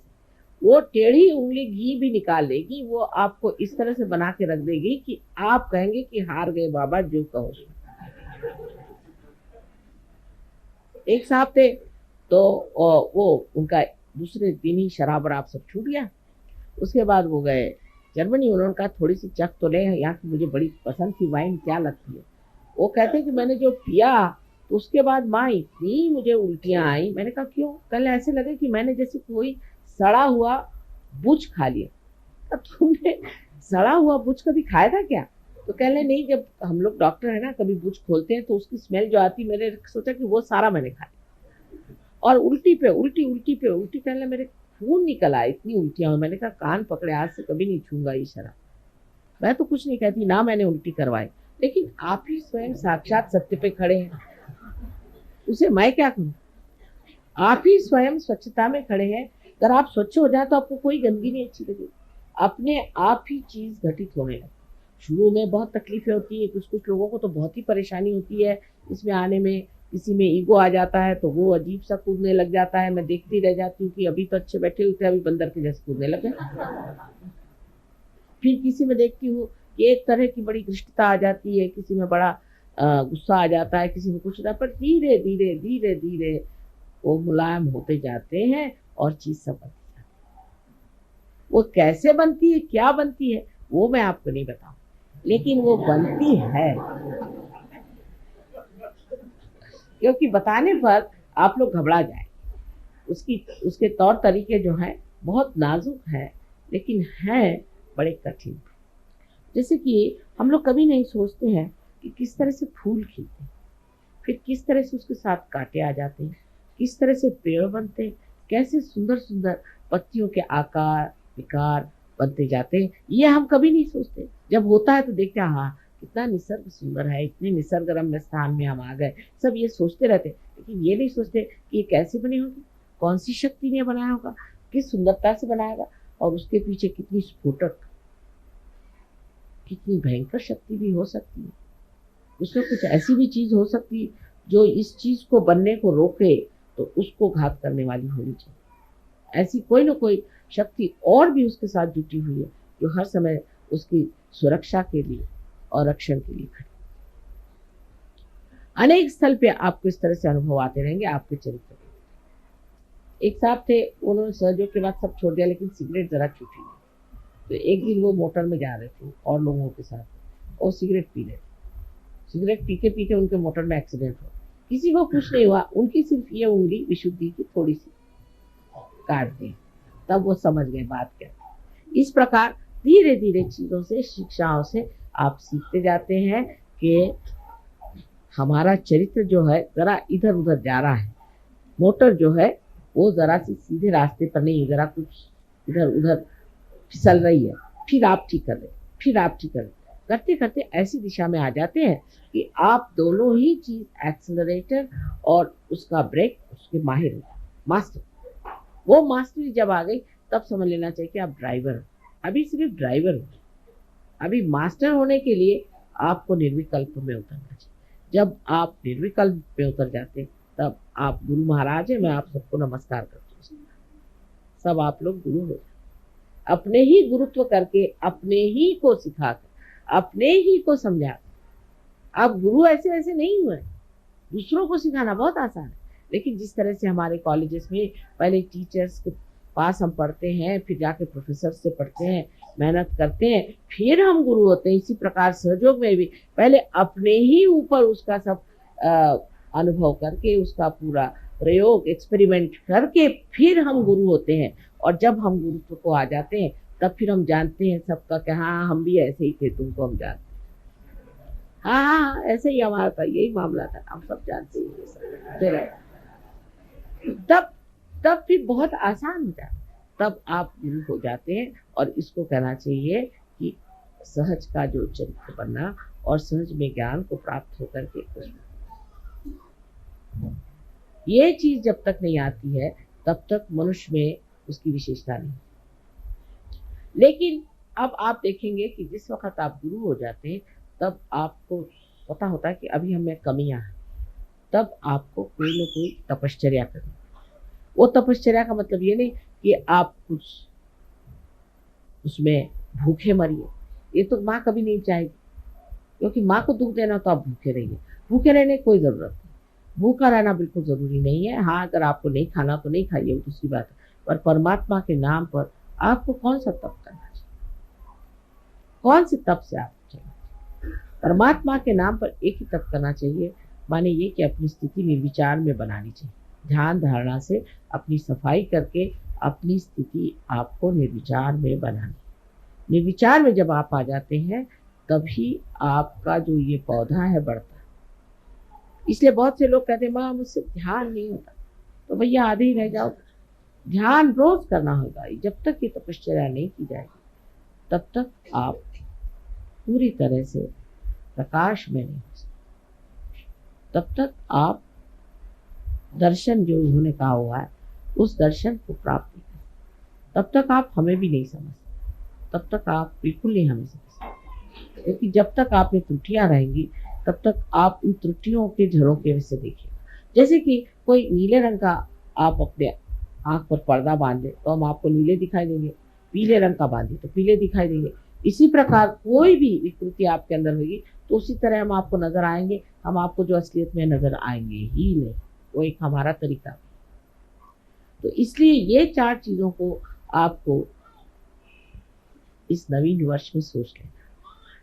Speaker 3: वो टेढ़ी उंगली घी भी निकाल लेगी, वो आपको इस तरह से बना के रख देगी कि आप कहेंगे कि हार गए बाबा, जो कहो। एक साहब थे तो वो उनका दूसरे दिन ही शराब वराब सब छूट गया। उसके बाद वो गए जर्मनी, उन्होंने कहा थोड़ी सी चख तो ले, यहाँ की मुझे बड़ी पसंद थी वाइन, क्या लगती है। वो कहते कि मैंने जो पिया तो उसके बाद माँ इतनी मुझे उल्टियाँ आई। मैंने कहा क्यों? कल ऐसे लगे कि मैंने जैसे कोई सड़ा हुआ बुच खा लिया। अब तुमने सड़ा हुआ बुच कभी खाया था क्या? तो कह रहे नहीं, जब हम लोग डॉक्टर है ना, कभी बुच खोलते हैं तो उसकी स्मेल जो आती, मैंने सोचा कि वो सारा मैंने खाया। और उल्टी पे उल्टी, उल्टी पे उल्टी, कहने मेरे खून निकल आया, इतनी उल्टियां हुई। मैंने कहा कान पकड़े, आज से कभी नहीं छूंगा ये शराब। मैं तो कुछ नहीं कहती ना, मैंने उल्टी करवाई, लेकिन आप ही स्वयं साक्षात सत्य पे खड़े हैं, उसे मैं क्या करूं? आप ही स्वयं स्वच्छता में खड़े हैं। अगर आप स्वच्छ हो जाए तो आपको कोई गंदगी नहीं अच्छी लगेगी, अपने आप ही चीज घटित होने लगे। शुरू में बहुत तकलीफें होती है, कुछ कुछ लोगों को तो बहुत ही परेशानी होती है इसमें आने में। किसी में ईगो आ जाता है तो वो अजीब सा कूदने लग जाता है। मैं देखती रह जाती हूँ कि अभी तो अच्छे बैठे हुए थे, अभी बंदर के जैसे कूदने लगे। फिर किसी में देखती हूँ कि एक तरह की बड़ी घृष्टता आ जाती है, किसी में बड़ा गुस्सा आ जाता है, किसी में कुछ होता है, पर धीरे धीरे धीरे धीरे वो मुलायम होते जाते हैं और चीज सब बनती जाती है। वो कैसे बनती है, क्या बनती है, वो मैं आपको नहीं बताऊं, लेकिन वो बनती है। क्योंकि बताने पर आप लोग घबरा जाए। उसके तौर तरीके जो हैं बहुत नाजुक हैं, लेकिन हैं बड़े कठिन। जैसे कि हम लोग कभी नहीं सोचते हैं कि किस तरह से फूल खिलते हैं, फिर किस तरह से उसके साथ कांटे आ जाते हैं, किस तरह से पेड़ बनते हैं, कैसे सुंदर सुंदर पत्तियों के आकार विकार बनते जाते हैं। ये हम कभी नहीं सोचते। जब होता है तो देखते हैं हाँ कितना निसर्ग सुंदर है, इतने निसर्ग रम्य स्थान में हम आ गए, सब ये सोचते रहते। लेकिन ये नहीं सोचते कि ये कैसे बनी होगी, कौन सी शक्ति ने बनाया होगा, किस सुंदरता से बनाएगा, और उसके पीछे कितनी स्फोटक, कितनी भयंकर शक्ति भी हो सकती है। उसमें कुछ ऐसी भी चीज हो सकती है जो इस चीज को बनने को रोके तो उसको घात करने वाली होनी चाहिए। ऐसी कोई ना कोई शक्ति और भी उसके साथ जुटी हुई है जो हर समय उसकी सुरक्षा के लिए और रक्षण के लिए खड़ी। अनेक स्थल पे आपको इस तरह से अनुभव आते रहेंगे आपके चरित्र में। एक साहब थे, उन्होंने सहयोग के बाद सब छोड़ दिया, लेकिन सिगरेट जरा छूटी। तो एक दिन वो मोटर में जा रहे थे और लोगों के साथ, और सिगरेट पी रहे थे। सिगरेट पीते पीते उनके मोटर में एक्सीडेंट हो, किसी को कुछ नहीं हुआ, उनकी सिर्फ ये उंगली विशुद्धि की थोड़ी सी काट दी। तब वो समझ गए बात क्या। इस प्रकार धीरे धीरे चीजों से, शिक्षाओं से आप सीखते जाते हैं कि हमारा चरित्र जो है जरा इधर उधर जा रहा है, मोटर जो है वो जरा सी सीधे रास्ते पर नहीं, जरा कुछ इधर उधर फिसल रही है, फिर आप ठीक कर रहे, फिर आप ठीक कर रहे, करते करते ऐसी दिशा में आ जाते हैं कि आप दोनों ही चीज, एक्सेलरेटर और उसका ब्रेक, उसके माहिर हो, मास्टर। वो मास्टरी जब आ गई तब समझ लेना चाहिए कि आप ड्राइवर हो। अभी सिर्फ ड्राइवर हो, अभी मास्टर होने के लिए आपको निर्विकल्प में उतरना चाहिए। जब आप निर्विकल्प में उतर जाते तब आप गुरु महाराज हैं। मैं आप सबको नमस्कार करती हूँ। सब आप लोग गुरु हो, अपने ही गुरुत्व करके, अपने ही को सिखाकर, अपने ही को समझा। आप गुरु ऐसे वैसे नहीं हुए, दूसरों को सिखाना बहुत आसान है, लेकिन जिस तरह से हमारे कॉलेजेस में पहले टीचर्स के पास हम पढ़ते हैं, फिर जाके प्रोफेसर से पढ़ते हैं, मेहनत करते हैं, फिर हम गुरु होते हैं। इसी प्रकार सहयोग में भी पहले अपने ही ऊपर उसका सब अनुभव करके, उसका पूरा प्रयोग, एक्सपेरिमेंट करके फिर हम गुरु होते हैं। और जब हम गुरुत्व को आ जाते हैं तब फिर हम जानते हैं सबका कि हाँ हम भी ऐसे ही थे, तुमको हम जानते हैं। हाँ, ऐसे ही हमारा था, यही मामला था, हम सब जानते हैं। तब फिर बहुत आसान हो जाता, तब आप गुरु हो जाते हैं। और इसको कहना चाहिए कि सहज का जो चरित्र बनना और सहज में ज्ञान को प्राप्त होकर के उसमें, ये चीज जब तक नहीं आती है तब तक मनुष्य में उसकी विशेषता नहीं। लेकिन अब आप देखेंगे कि जिस वक्त आप गुरु हो जाते हैं तब आपको पता होता है कि अभी हमें कमियां हैं, तब आपको कोई ना कोई तपश्चर्या करनी। वो तपश्चर्या का मतलब ये नहीं कि आप कुछ उसमें भूखे मरिए, ये तो माँ कभी नहीं चाहेगी, क्योंकि माँ को दुख देना तो आप भूखे रहिए। भूखे रहने की कोई ज़रूरत नहीं, भूखा रहना बिल्कुल ज़रूरी नहीं है। हाँ, अगर आपको नहीं खाना तो नहीं खाइए, वो दूसरी बात है, पर परमात्मा के नाम पर आपको कौन सा तप करना चाहिए, कौन से तप से आप चलें। परमात्मा के नाम पर एक ही तप करना चाहिए, माने ये कि अपनी स्थिति निर्विचार में बनानी चाहिए। ध्यान धारणा से अपनी सफाई करके अपनी स्थिति आपको निर्विचार में बनानी। निर्विचार में जब आप आ जाते हैं तभी आपका जो ये पौधा है बढ़ता है। इसलिए बहुत से लोग कहते हैं माँ मुझसे ध्यान नहीं होता, तो भैया आधे ही रह जाओ। ध्यान रोज करना होगा। जब तक ये तपश्चर्या नहीं की जाएगी तब तक आप पूरी तरह से प्रकाश में नहीं हो सकते, तब तक आप दर्शन जो उन्होंने कहा हुआ है उस दर्शन को प्राप्त नहीं कर, तब तक आप हमें भी नहीं समझ सकते, तब तक आप बिल्कुल नहीं हमें समझ सकते। क्योंकि जब तक आप में त्रुटियां रहेंगी तब तक आप उन त्रुटियों के झरोखे से देखिएगा। जैसे कि कोई नीले रंग का आप अपने आंख पर पर्दा बांध दे तो हम आपको नीले दिखाई देंगे, पीले रंग का बांधे तो पीले दिखाई देंगे। इसी प्रकार कोई भी विकृति आपके अंदर होगी तो उसी तरह हम आपको नजर आएंगे, हम आपको जो असलियत में नजर आएंगे ही नहीं। वो एक हमारा तरीका है। तो इसलिए ये 4 चीजों को आपको इस नवीन वर्ष में सोच लेना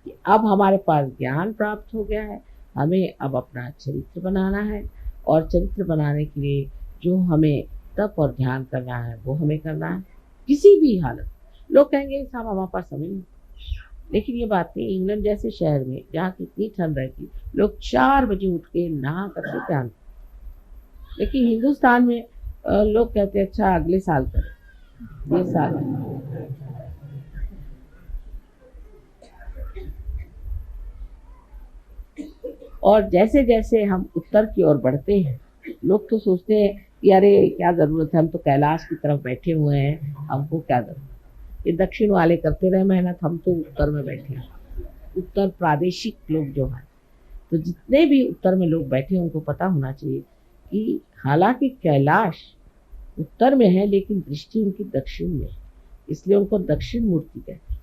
Speaker 3: कि अब हमारे पास ज्ञान प्राप्त हो गया है, हमें अब अपना चरित्र बनाना है, और चरित्र बनाने के लिए जो हमें तप और ध्यान करना है वो हमें करना है किसी भी हालत। लोग कहेंगे साहब हमारे पास समय नहीं, लेकिन ये बात नहीं। इंग्लैंड जैसे शहर में जहाँ कितनी ठंड रहती, लोग 4 बजे उठ के नहा करके ध्यान, लेकिन हिंदुस्तान में लोग कहते हैं अच्छा अगले साल करें, ये साल और जैसे जैसे हम उत्तर की ओर बढ़ते हैं लोग तो सोचते हैं कि अरे क्या ज़रूरत है, हम तो कैलाश की तरफ बैठे हुए हैं, हमको क्या ज़रूरत। ये दक्षिण वाले करते रहे मेहनत, हम तो उत्तर में बैठे हैं। उत्तर प्रादेशिक लोग जो हैं, तो जितने भी उत्तर में लोग बैठे हैं उनको पता होना चाहिए कि हालांकि कैलाश उत्तर में है लेकिन दृष्टि उनकी दक्षिण में है, इसलिए उनको दक्षिण मूर्ति कहते हैं।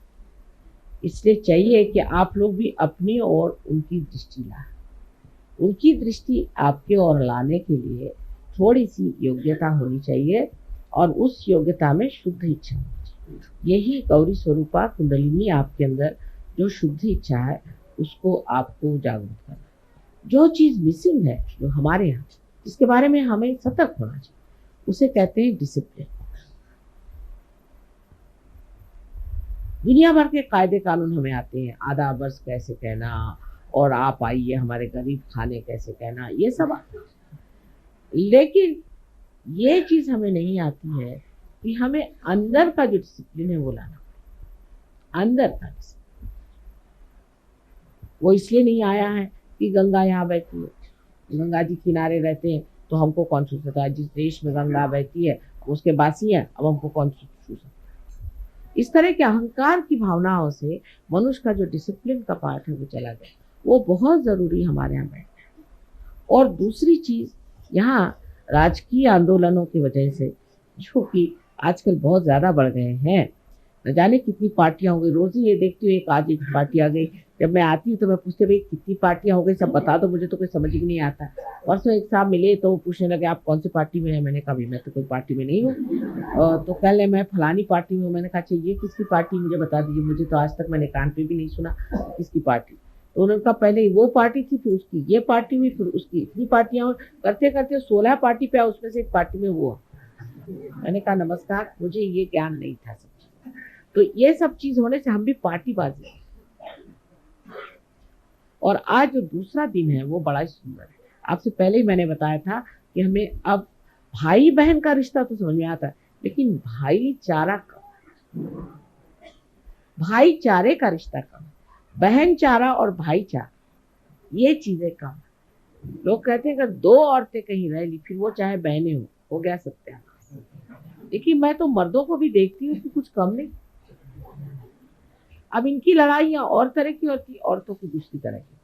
Speaker 3: इसलिए चाहिए कि आप लोग भी अपनी ओर उनकी दृष्टि लाएं। उनकी दृष्टि आपके ओर लाने के लिए थोड़ी सी योग्यता होनी चाहिए, और उस योग्यता में शुद्ध इच्छा होनी चाहिए। यही गौरी स्वरूपा कुंडलिनी आपके अंदर जो शुद्ध इच्छा है उसको आपको जागरूक करना। जो चीज़ मिसिंग है जो हमारे यहाँ, जिसके बारे में हमें सतर्क होना चाहिए, उसे कहते हैं डिसिप्लिन। दुनिया भर के कायदे कानून हमें आते हैं, आधा वर्ष कैसे कहना और आप आइए हमारे गरीब खाने कैसे कहना, ये सब लेकिन ये चीज हमें नहीं आती है कि हमें अंदर का जो डिसिप्लिन है वो लाना, अंदर का डिसिप्लिन। वो इसलिए नहीं आया है कि गंगा यहाँ बहती है, गंगा जी किनारे रहते हैं तो हमको कौन छू सकता है, जिस देश में गंगा बहती है उसके वासी हैं, अब हमको कौन छू सकता है। इस तरह के अहंकार की भावनाओं से मनुष्य का जो डिसिप्लिन का पार्ट है वो चला गया, वो बहुत जरूरी हमारे यहाँ बैठना है। और दूसरी चीज, यहाँ राजकीय आंदोलनों की वजह से जो कि आजकल बहुत ज्यादा बढ़ गए हैं, न जाने कितनी पार्टियां हो गई, रोज ही ये देखती हूँ एक आज एक पार्टी आ गई। जब मैं आती हूँ तो मैं पूछती भाई कितनी पार्टियां हो गई, सब बता दो, मुझे तो कोई समझ भी नहीं आता। परसों एक साहब मिले तो वो पूछने लगे आप कौन सी पार्टी में है, मैंने कहा भाई मैं तो कोई पार्टी में नहीं हूँ। तो कह ले मैं फलानी पार्टी में हूँ। मैंने कहा चाहिए किसकी पार्टी, मुझे बता दीजिए, मुझे तो आज तक मैंने कान पे भी नहीं सुना किसकी पार्टी। तो उन्होंने कहा पहले वो पार्टी थी, फिर उसकी ये पार्टी हुई, फिर उसकी इतनी पार्टियां, करते करते 16 पार्टी पे, उसमें से एक पार्टी में वो। मैंने कहा नमस्कार, मुझे ये ज्ञान नहीं था सब। तो ये सब चीज होने से हम भी पार्टीबाजी। और आज जो दूसरा दिन है वो बड़ा ही सुंदर है। आपसे पहले ही मैंने बताया था कि हमें अब भाई बहन का रिश्ता तो समझ में आता है, लेकिन भाईचारे का रिश्ता कम, बहन चारा और भाईचारा ये चीजें कम। लोग कहते हैं अगर दो औरतें कहीं रह ली फिर वो चाहे बहनें हो गया सत्यानाश। लेकिन मैं तो मर्दों को भी देखती हूँ कि कुछ कम नहीं। अब इनकी लड़ाइयाँ और तरह की होती, औरतों की दूसरी तरह की।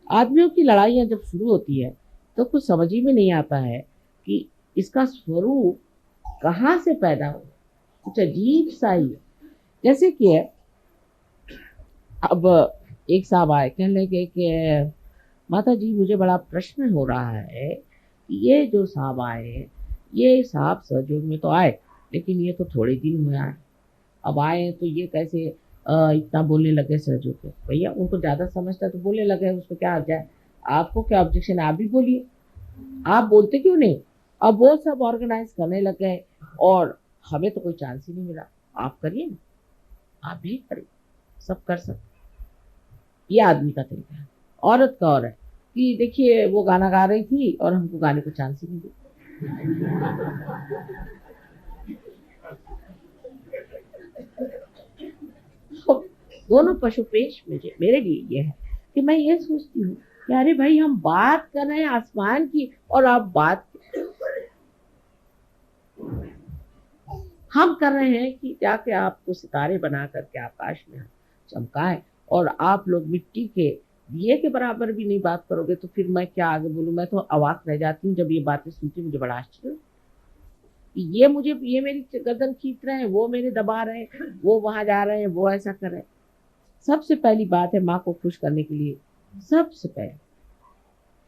Speaker 3: आदमियों की लड़ाइयाँ जब शुरू होती है तो कुछ समझ ही में नहीं आता है कि इसका स्वरूप कहाँ से पैदा हो, कुछ अजीब सा ही है। जैसे कि अब एक साहब आए, कहने लगे कि माता जी मुझे बड़ा प्रश्न हो रहा है, ये जो साहब आए, ये साहब सहयोग में तो आए लेकिन ये तो थोड़े दिन हुए आए, अब आए तो ये कैसे इतना बोलने लगे सहयोग के। भैया उनको ज़्यादा समझता तो बोलने लगे, उसमें क्या आ जाए, आपको क्या ऑब्जेक्शन, आप भी बोलिए, आप बोलते क्यों नहीं। अब वो सब ऑर्गेनाइज करने लग गए और हमें तो कोई चांस ही नहीं मिला। आप करिए ना, आप भी करिए, सब कर सकते। ये आदमी का तरीका है। औरत का और है कि देखिए वो गाना गा रही थी और हमको गाने को चांस ही नहीं दिया। दोनों पशुपेश मेरे लिए ये है कि मैं ये सोचती हूँ कि अरे भाई हम बात कर रहे हैं आसमान की और आप बात हम कर रहे हैं कि जाके आपको सितारे बना करके आकाश में चमकाए, और आप लोग मिट्टी के दिए के बराबर भी नहीं बात करोगे तो फिर मैं क्या आगे बोलूं। मैं तो अवाक रह जाती हूँ जब ये बातें सुनती, मुझे बड़ा आश्चर्य। ये मेरी गर्दन खींच रहे हैं, वो मेरे दबा रहे हैं, वो वहां जा रहे हैं, वो ऐसा कर रहे हैं। सबसे पहली बात है माँ को खुश करने के लिए सबसे पहले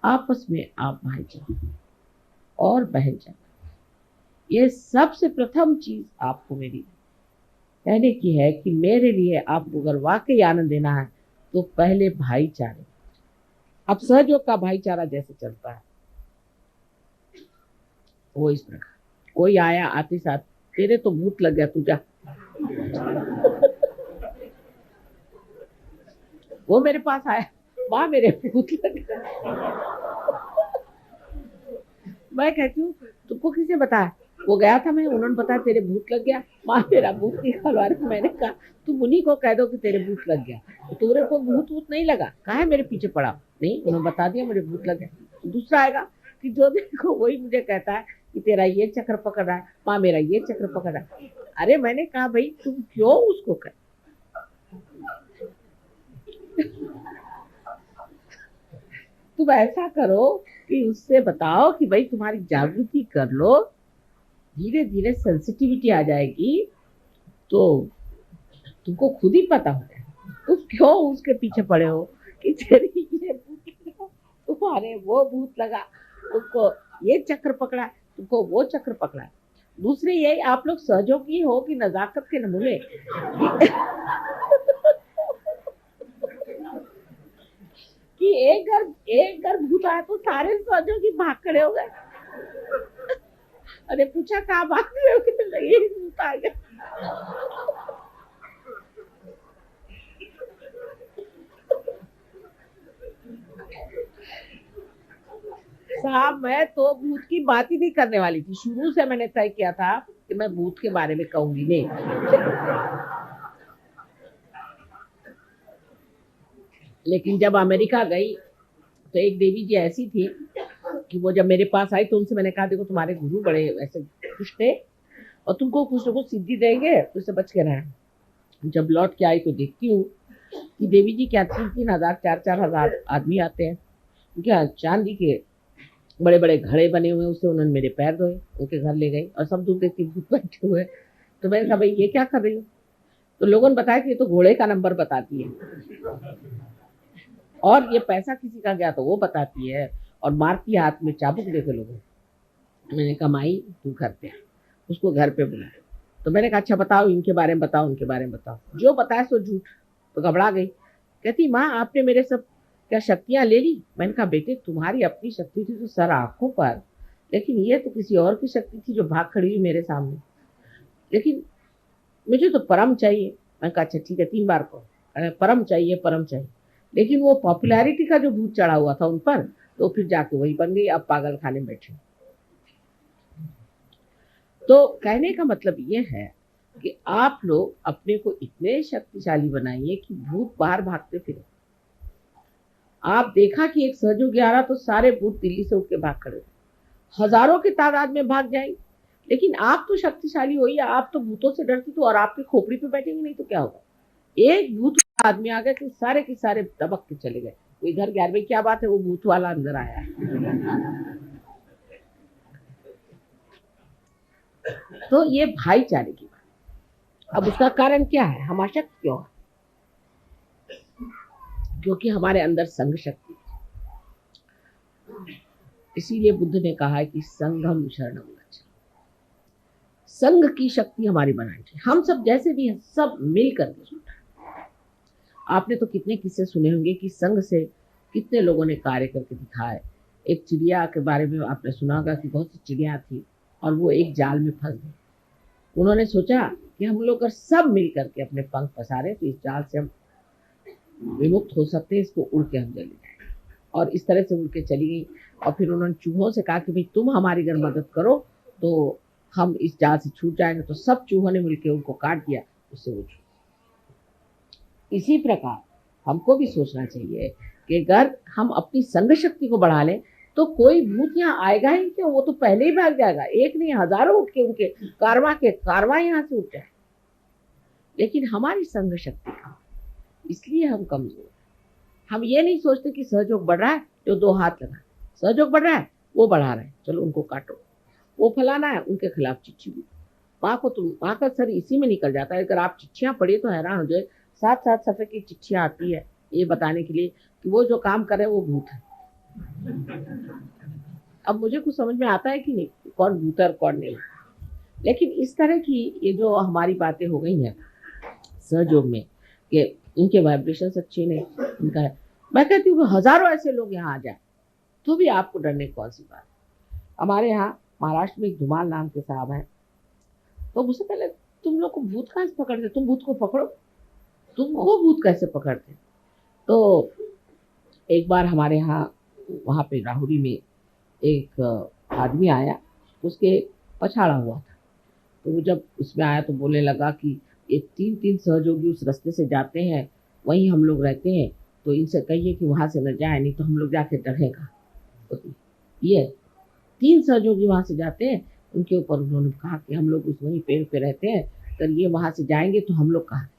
Speaker 3: आपस में आप भाईचारा और बहनचारा, ये सबसे प्रथम चीज आपको मेरी कहने की है कि मेरे लिए आपको अगर वाकई आनंद देना है तो पहले भाईचारे। अब सहयोग का भाईचारा जैसे चलता है वो इस प्रकार, कोई आया आते साथ तेरे तो भूत लग गया तू जा वो मेरे पास आया, माँ मेरे भूत लग गया। मैं कहती हूँ तुमको किसने बताया, वो गया था मैं, उन्होंने बताया तेरे भूत लग गया, माँ मेरा भूत निकालवा रही। मैंने कहा तुम उन्हीं को कह दो कि तेरे भूत लग गया, तुम्हारे को भूत नहीं लगा, कहा है मेरे पीछे पड़ा, नहीं उन्होंने बता दिया मेरे भूत लग गया। दूसरा आएगा कि जो देखो वही मुझे कहता है कि तेरा ये चक्र पकड़ रहा है, माँ मेरा ये चक्र पकड़ रहा है। अरे मैंने कहा भाई तुम क्यों उसको कर, तुम ऐसा करो कि उससे बताओ कि भाई तुम्हारी जागृति कर लो, धीरे धीरे सेंसिटिविटी आ जाएगी तो तुमको खुद ही पता हो जाएगा। तुम क्यों उसके पीछे पड़े हो कि तेरी ये भूत लगा, तुम्हारे वो भूत लगा, तुमको ये चक्र पकड़ा, तुमको वो चक्र पकड़ा। दूसरे ये आप लोग सहयोगी हो कि नजाकत के नमूने कि एक घर भूत आया तो सारे सहयोगी भाग खड़े हो गए। अरे पूछा कहाँ भाग रहे हो, कि लगे भूत आ गया। साहब मैं तो भूत की बात ही नहीं करने वाली थी। शुरू से मैंने तय किया था कि मैं भूत के बारे में कहूंगी नहीं। लेकिन जब अमेरिका गई तो एक देवी जी ऐसी थी कि वो जब मेरे पास आई तो उनसे मैंने कहा देखो तुम्हारे गुरु बड़े ऐसे खुश थे और तुमको कुछ ना कुछ सिद्धि देंगे तो उससे बच के रहना। जब लौट के आई तो देखती हूँ कि देवी जी क्या 3-3 हजार 4-4 हजार आदमी आते हैं। क्या चांदी के बड़े बड़े घड़े बने हुए, उससे उन्होंने मेरे पैर धोए, उनके घर ले गई और सब दूर देखती भूत बैठे हुए। तो मैंने कहा भाई ये क्या कर रही हो? तो लोगों ने बताया कि ये तो घोड़े का नंबर बताती है और ये पैसा किसी का गया तो वो बताती है और मारती है हाथ में चाबुक देके लोगों को। मैंने कहा माई तू घर पे, उसको घर पे बुला। तो मैंने कहा अच्छा बताओ इनके बारे में बताओ, उनके बारे में बताओ। जो बताया सो झूठ। तो घबरा गई, कहती माँ आपने मेरे सब क्या शक्तियां ले ली? मैंने कहा बेटे तुम्हारी अपनी शक्ति थी तो सर आंखों पर, लेकिन ये तो किसी और की शक्ति थी जो भाग खड़ी हुई मेरे सामने। लेकिन मुझे तो परम चाहिए। मैंने कहा अच्छा ठीक है 3 बार कहो, परम चाहिए परम चाहिए। लेकिन वो पॉपुलैरिटी का जो भूत चढ़ा हुआ था उन पर, तो फिर जाके वही बन गई, अब पागल खाने में बैठे। तो कहने का मतलब ये है कि आप लोग अपने को इतने शक्तिशाली बनाइए कि भूत बाहर भागते फिरे। आप देखा कि एक सहयोगी आ रहा तो सारे भूत दिल्ली से उठ के भाग खड़े, हजारों की तादाद में भाग जाएंगे। लेकिन आप तो शक्तिशाली हो, या आप तो भूतों से डरती तो और आपकी खोपड़ी पे बैठेंगे नहीं तो क्या होगा? एक भूत आदमी आ गया कि सारे के सारे दबक के चले गए। कोई घर गया भाई क्या बात है, वो भूत वाला अंदर आया। तो ये भाईचारे की बात। अब उसका कारण क्या है? हम अशक्त क्यों है? क्योंकि हमारे अंदर संघ शक्ति है। इसीलिए बुद्ध ने कहा है कि संघम शरणम गच्छ। संघ की शक्ति हमारी बनानी चाहिए। हम सब जैसे भी हैं सब मिल करके सोचना। आपने तो कितने किस्से सुने होंगे कि संघ से कितने लोगों ने कार्य करके दिखाए। एक चिड़िया के बारे में आपने सुना होगा कि बहुत सी चिड़िया थी और वो एक जाल में फंस गई। उन्होंने सोचा कि हम लोग अगर सब मिल करके अपने पंख पसारे तो इस जाल से हम विमुक्त हो सकते हैं, इसको उड़ के हम चले जाएंगे। और इस तरह से उड़ के चली गई। और फिर उन्होंने चूहों से कहा कि भाई तुम हमारी अगर मदद करो तो हम इस जाल से छूट जाएंगे। तो सब चूहों ने मिलकर उनको काट दिया, उससे वो छूट। इसी प्रकार हमको भी सोचना चाहिए कि अगर हम अपनी संघ शक्ति को बढ़ा लें तो कोई भूत यहाँ आएगा ही क्यों, वो तो पहले ही भाग जाएगा। एक नहीं हजारों उठ के उनके कारवा यहाँ से उठ जाए। लेकिन हमारी संघ शक्ति कम, इसलिए हम कमजोर हैं। हम ये नहीं सोचते कि सहयोग बढ़ रहा है जो 2 हाथ लगा, सहयोग बढ़ रहा है वो बढ़ा रहे हैं, चलो उनको काटो। वो फलाना है उनके खिलाफ चिट्ठी भी। माँ का सर इसी में निकल जाता है। अगर आप चिट्ठियां पढ़िए तो हैरान हो जाए, 7-7 सफ़े की चिट्ठियां आती है ये बताने के लिए कि वो जो काम कर रहे हैं वो भूत है। अब मुझे कुछ समझ में आता है कि नहीं कौन भूत है और कौन नहीं। लेकिन इस तरह की ये जो हमारी बातें हो गई हैं सहयोग में कि इनके वाइब्रेशन अच्छे नहीं, इनका है। मैं कहती हूँ हजारों ऐसे लोग यहाँ आ जाए तो भी आपको डरने की कौन सी बात। हमारे यहाँ महाराष्ट्र में एक धुमाल नाम के साहब हैं, तो मुझसे पहले तुम लोग को भूत कहाँ से पकड़ते, तुम भूत को पकड़ो, तुमको भूत कैसे पकड़ते। तो एक बार हमारे यहाँ वहाँ पे राहुरी में एक आदमी आया, उसके पछाड़ा हुआ था। तो वो जब उसमें आया तो बोलने लगा कि ये 3-3 सहयोगी उस रास्ते से जाते हैं, वहीं हम लोग रहते हैं, तो इनसे कहिए कि वहाँ से न जाए, नहीं तो हम लोग जाके डरेगा। तो ये 3 सहयोगी वहाँ से जाते हैं, उनके ऊपर उन्होंने कहा कि हम लोग उस वहीं पेड़ पे रहते हैं, अगर ये वहाँ से जाएंगे तो हम लोग कहाँ।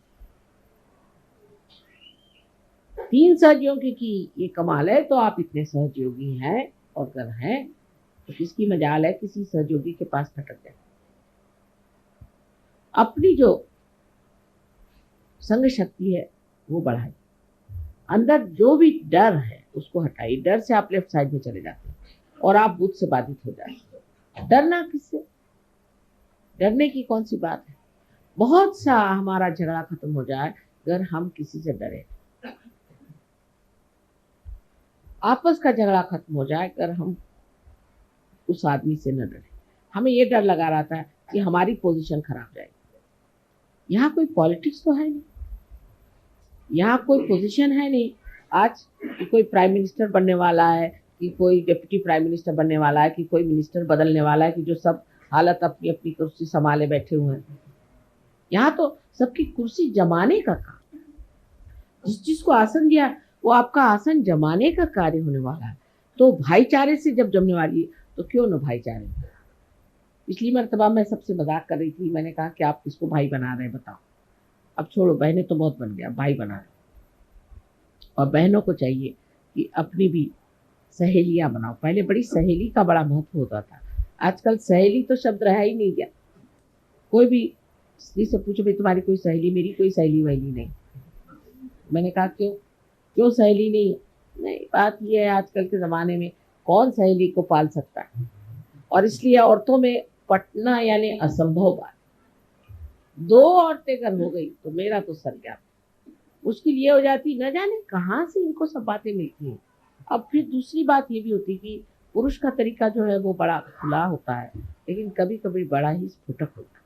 Speaker 3: 3 सहयोगी की ये कमाल है। तो आप इतने सहयोगी हैं और अगर हैं तो किसकी मजाल है किसी सहयोगी के पास भटक जाए। अपनी जो संघ शक्ति है वो बढ़ाइए। अंदर जो भी डर है उसको हटाइए। डर से आप लेफ्ट साइड में चले जाते हैं और आप भूत से बाधित हो जाते हैं। डरना किससे? डरने की कौन सी बात है? बहुत सा हमारा झगड़ा खत्म हो जाए अगर हम किसी से डरे। आपस का झगड़ा खत्म हो जाए अगर हम उस आदमी से न डरे। हमें ये डर लगा रहता है कि हमारी पोजीशन खराब जाएगी। यहाँ कोई पॉलिटिक्स तो है नहीं, यहाँ कोई पोजीशन है नहीं। आज कोई प्राइम मिनिस्टर बनने वाला है, कि कोई डिप्टी प्राइम मिनिस्टर बनने वाला है, कि कोई मिनिस्टर बदलने वाला है, कि जो सब हालत अपनी अपनी कुर्सी संभाले बैठे हुए हैं। यहाँ तो सबकी कुर्सी जमाने का काम, जिस चीज को आसन दिया है, वो आपका आसन जमाने का कार्य होने वाला है। तो भाईचारे से जब जमने वाली है तो क्यों न भाईचारे। पिछली मरतबा मैं सबसे मजाक कर रही थी, मैंने कहा कि आप किसको भाई बना रहे हैं बताओ। अब छोड़ो, बहनें तो बहुत बन गया, भाई बना रहे। और बहनों को चाहिए कि अपनी भी सहेलियां बनाओ। पहले बड़ी सहेली का बड़ा महत्व होता था, आजकल सहेली तो शब्द रहा ही नहीं गया। कोई भी स्त्री से पूछो भाई तुम्हारी कोई सहेली, मेरी कोई सहेली वहेली नहीं। मैंने कहा क्यों सहेली नहीं? नहीं, बात यह है आजकल के ज़माने में कौन सहेली को पाल सकता है, और इसलिए औरतों में पटना यानी असंभव बात। 2 औरतें अगर हो गई तो मेरा तो सर गया। मुश्किल ये हो जाती, न जाने कहाँ से इनको सब बातें मिलती हैं। अब फिर दूसरी बात ये भी होती कि पुरुष का तरीका जो है वो बड़ा खुला होता है, लेकिन कभी कभी बड़ा ही स्फुटक होता है।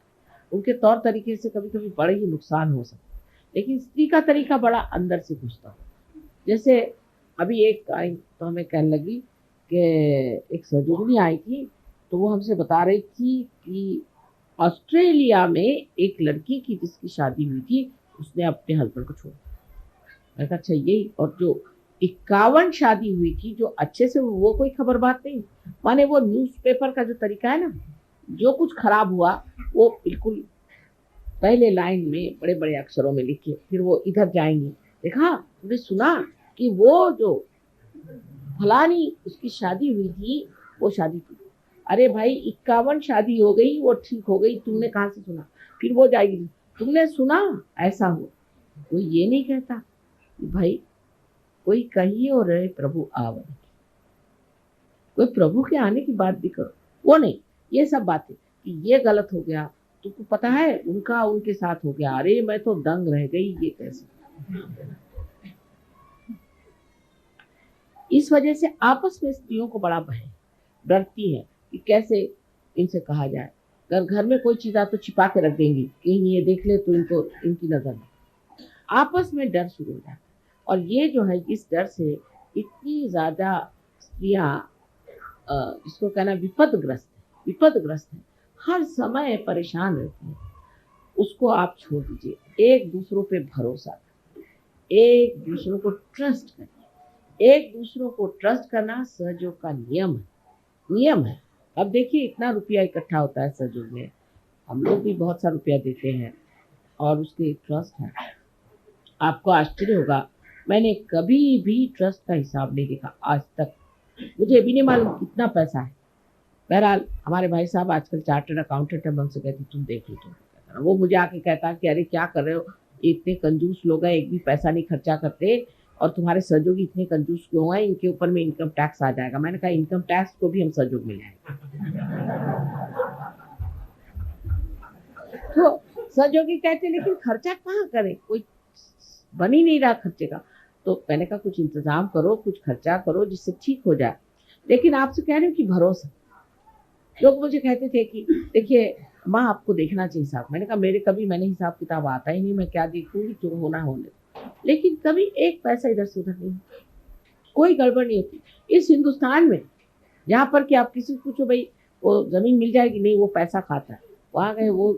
Speaker 3: उनके तौर तरीके से कभी कभी बड़े ही नुकसान हो सकते हैं, लेकिन स्त्री का तरीका बड़ा अंदर से घुसता है। जैसे अभी एक आई तो हमें कहने लगी कि एक सहयोगिनी आई थी, तो वो हमसे बता रही थी कि ऑस्ट्रेलिया में एक लड़की की जिसकी शादी हुई थी, उसने अपने हस्बैंड को छोड़ा। मैंने कहा अच्छा यही, और जो 51 शादी हुई थी जो अच्छे से, वो कोई खबर बात नहीं। माने वो न्यूज़पेपर का जो तरीका है ना, जो कुछ खराब हुआ वो बिल्कुल पहले लाइन में बड़े बड़े अक्षरों में लिखे, फिर वो इधर जाएंगी, देखा तुमने सुना कि वो जो फलानी उसकी शादी हुई थी वो शादी थी। अरे भाई 51 शादी हो गई, वो ठीक हो गई, तुमने कहाँ से सुना? फिर वो जाएगी, तुमने सुना ऐसा हुआ। कोई ये नहीं कहता कि भाई कोई कहिए और रहे प्रभु आवन, कोई प्रभु के आने की बात भी करो, वो नहीं। ये सब बातें कि ये गलत हो गया, तुमको पता है उनका उनके साथ हो गया, अरे मैं तो दंग रह गई, ये कैसे। इस वजह से आपस में स्त्रियों को बड़ा भय, डरती है कि कैसे इनसे कहा जाए। अगर घर में कोई चीज़ आ तो छिपा के रख देंगी, कहीं ये देख ले तो इनको इनकी नजर नहीं। आपस में डर शुरू हो जाता है, और ये जो है इस डर से इतनी ज़्यादा स्त्रियाँ इसको कहना विपदग्रस्त है, हर समय परेशान रहती है। उसको आप छोड़ दीजिए, एक दूसरों पे भरोसा करें, एक दूसरों को ट्रस्ट करें। एक दूसरों को ट्रस्ट करना सहयोग का नियम है। अब देखिए इतना रुपया इकट्ठा होता है सहयोग में, हम लोग भी बहुत सा रुपया देते हैं और उसके ट्रस्ट है। आपको आश्चर्य होगा, मैंने कभी भी ट्रस्ट का हिसाब नहीं देखा आज तक, मुझे भी नहीं मालूम कितना पैसा है। बहरहाल हमारे भाई साहब आजकल चार्टर्ड अकाउंटेंट है, मैं उनसे कहती तुम देख लो, तुम वो मुझे आके कहता कि अरे क्या कर रहे हो, इतने कंजूस लोग हैं, एक भी पैसा नहीं खर्चा करते, और तुम्हारे सहयोगी इतने कंजूस क्यों हैं, इनके ऊपर में इनकम टैक्स आ जाएगा। मैंने कहा इनकम टैक्स को भी हम सहयोग में लाएंगे। तो सहयोगी कहते लेकिन खर्चा कहाँ करें, कोई बन ही नहीं रहा खर्चे का। तो मैंने कहा कुछ इंतजाम करो, कुछ खर्चा करो जिससे ठीक हो जाए। लेकिन आपसे कह रही हूँ कि भरोसा। लोग मुझे कहते थे कि देखिए माँ आपको देखना चाहिए हिसाब। मैंने कहा मैंने हिसाब किताब आता ही नहीं, मैं क्या देखूंगी, जो होना होने। लेकिन कभी एक पैसा इधर से उधर नहीं, कोई गड़बड़ नहीं होती इस हिंदुस्तान में। जहाँ पर कि आप किसी से पूछो भाई वो जमीन मिल जाएगी, नहीं वो पैसा खाता है, वहाँ गए वो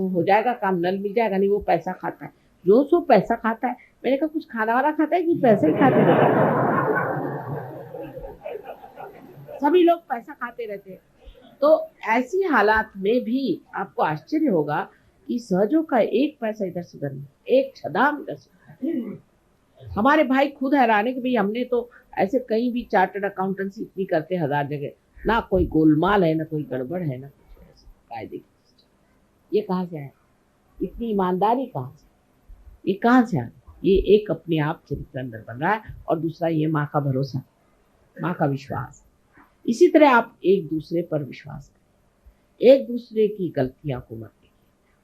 Speaker 3: हो जाएगा काम, नल मिल जाएगा, नहीं वो पैसा खाता है। जो सो पैसा खाता है। मैंने कहा कुछ खाना वाला खाता है कि पैसे ही खाते रहते हैं? सभी लोग पैसा खाते रहते हैं। तो ऐसी हालात में भी आपको आश्चर्य होगा कि सहयोग का एक पैसा इधर से उधर नहीं, एक छदाम इधर से। हमारे भाई खुद हैरान है कि भाई हमने तो ऐसे कहीं भी चार्टर्ड अकाउंटेंसी इतनी करते 1000 जगह, ना कोई गोलमाल है, ना कोई गड़बड़ है, ना कुछ कायदे की। ये कहाँ से आया, इतनी ईमानदारी कहाँ से, ये कहाँ से आया? ये एक अपने आप चरित्र अंदर बन रहा है, और दूसरा ये माँ का भरोसा, माँ का विश्वास। इसी तरह आप एक दूसरे पर विश्वास करें, एक दूसरे की गलतियां को मत देखिए,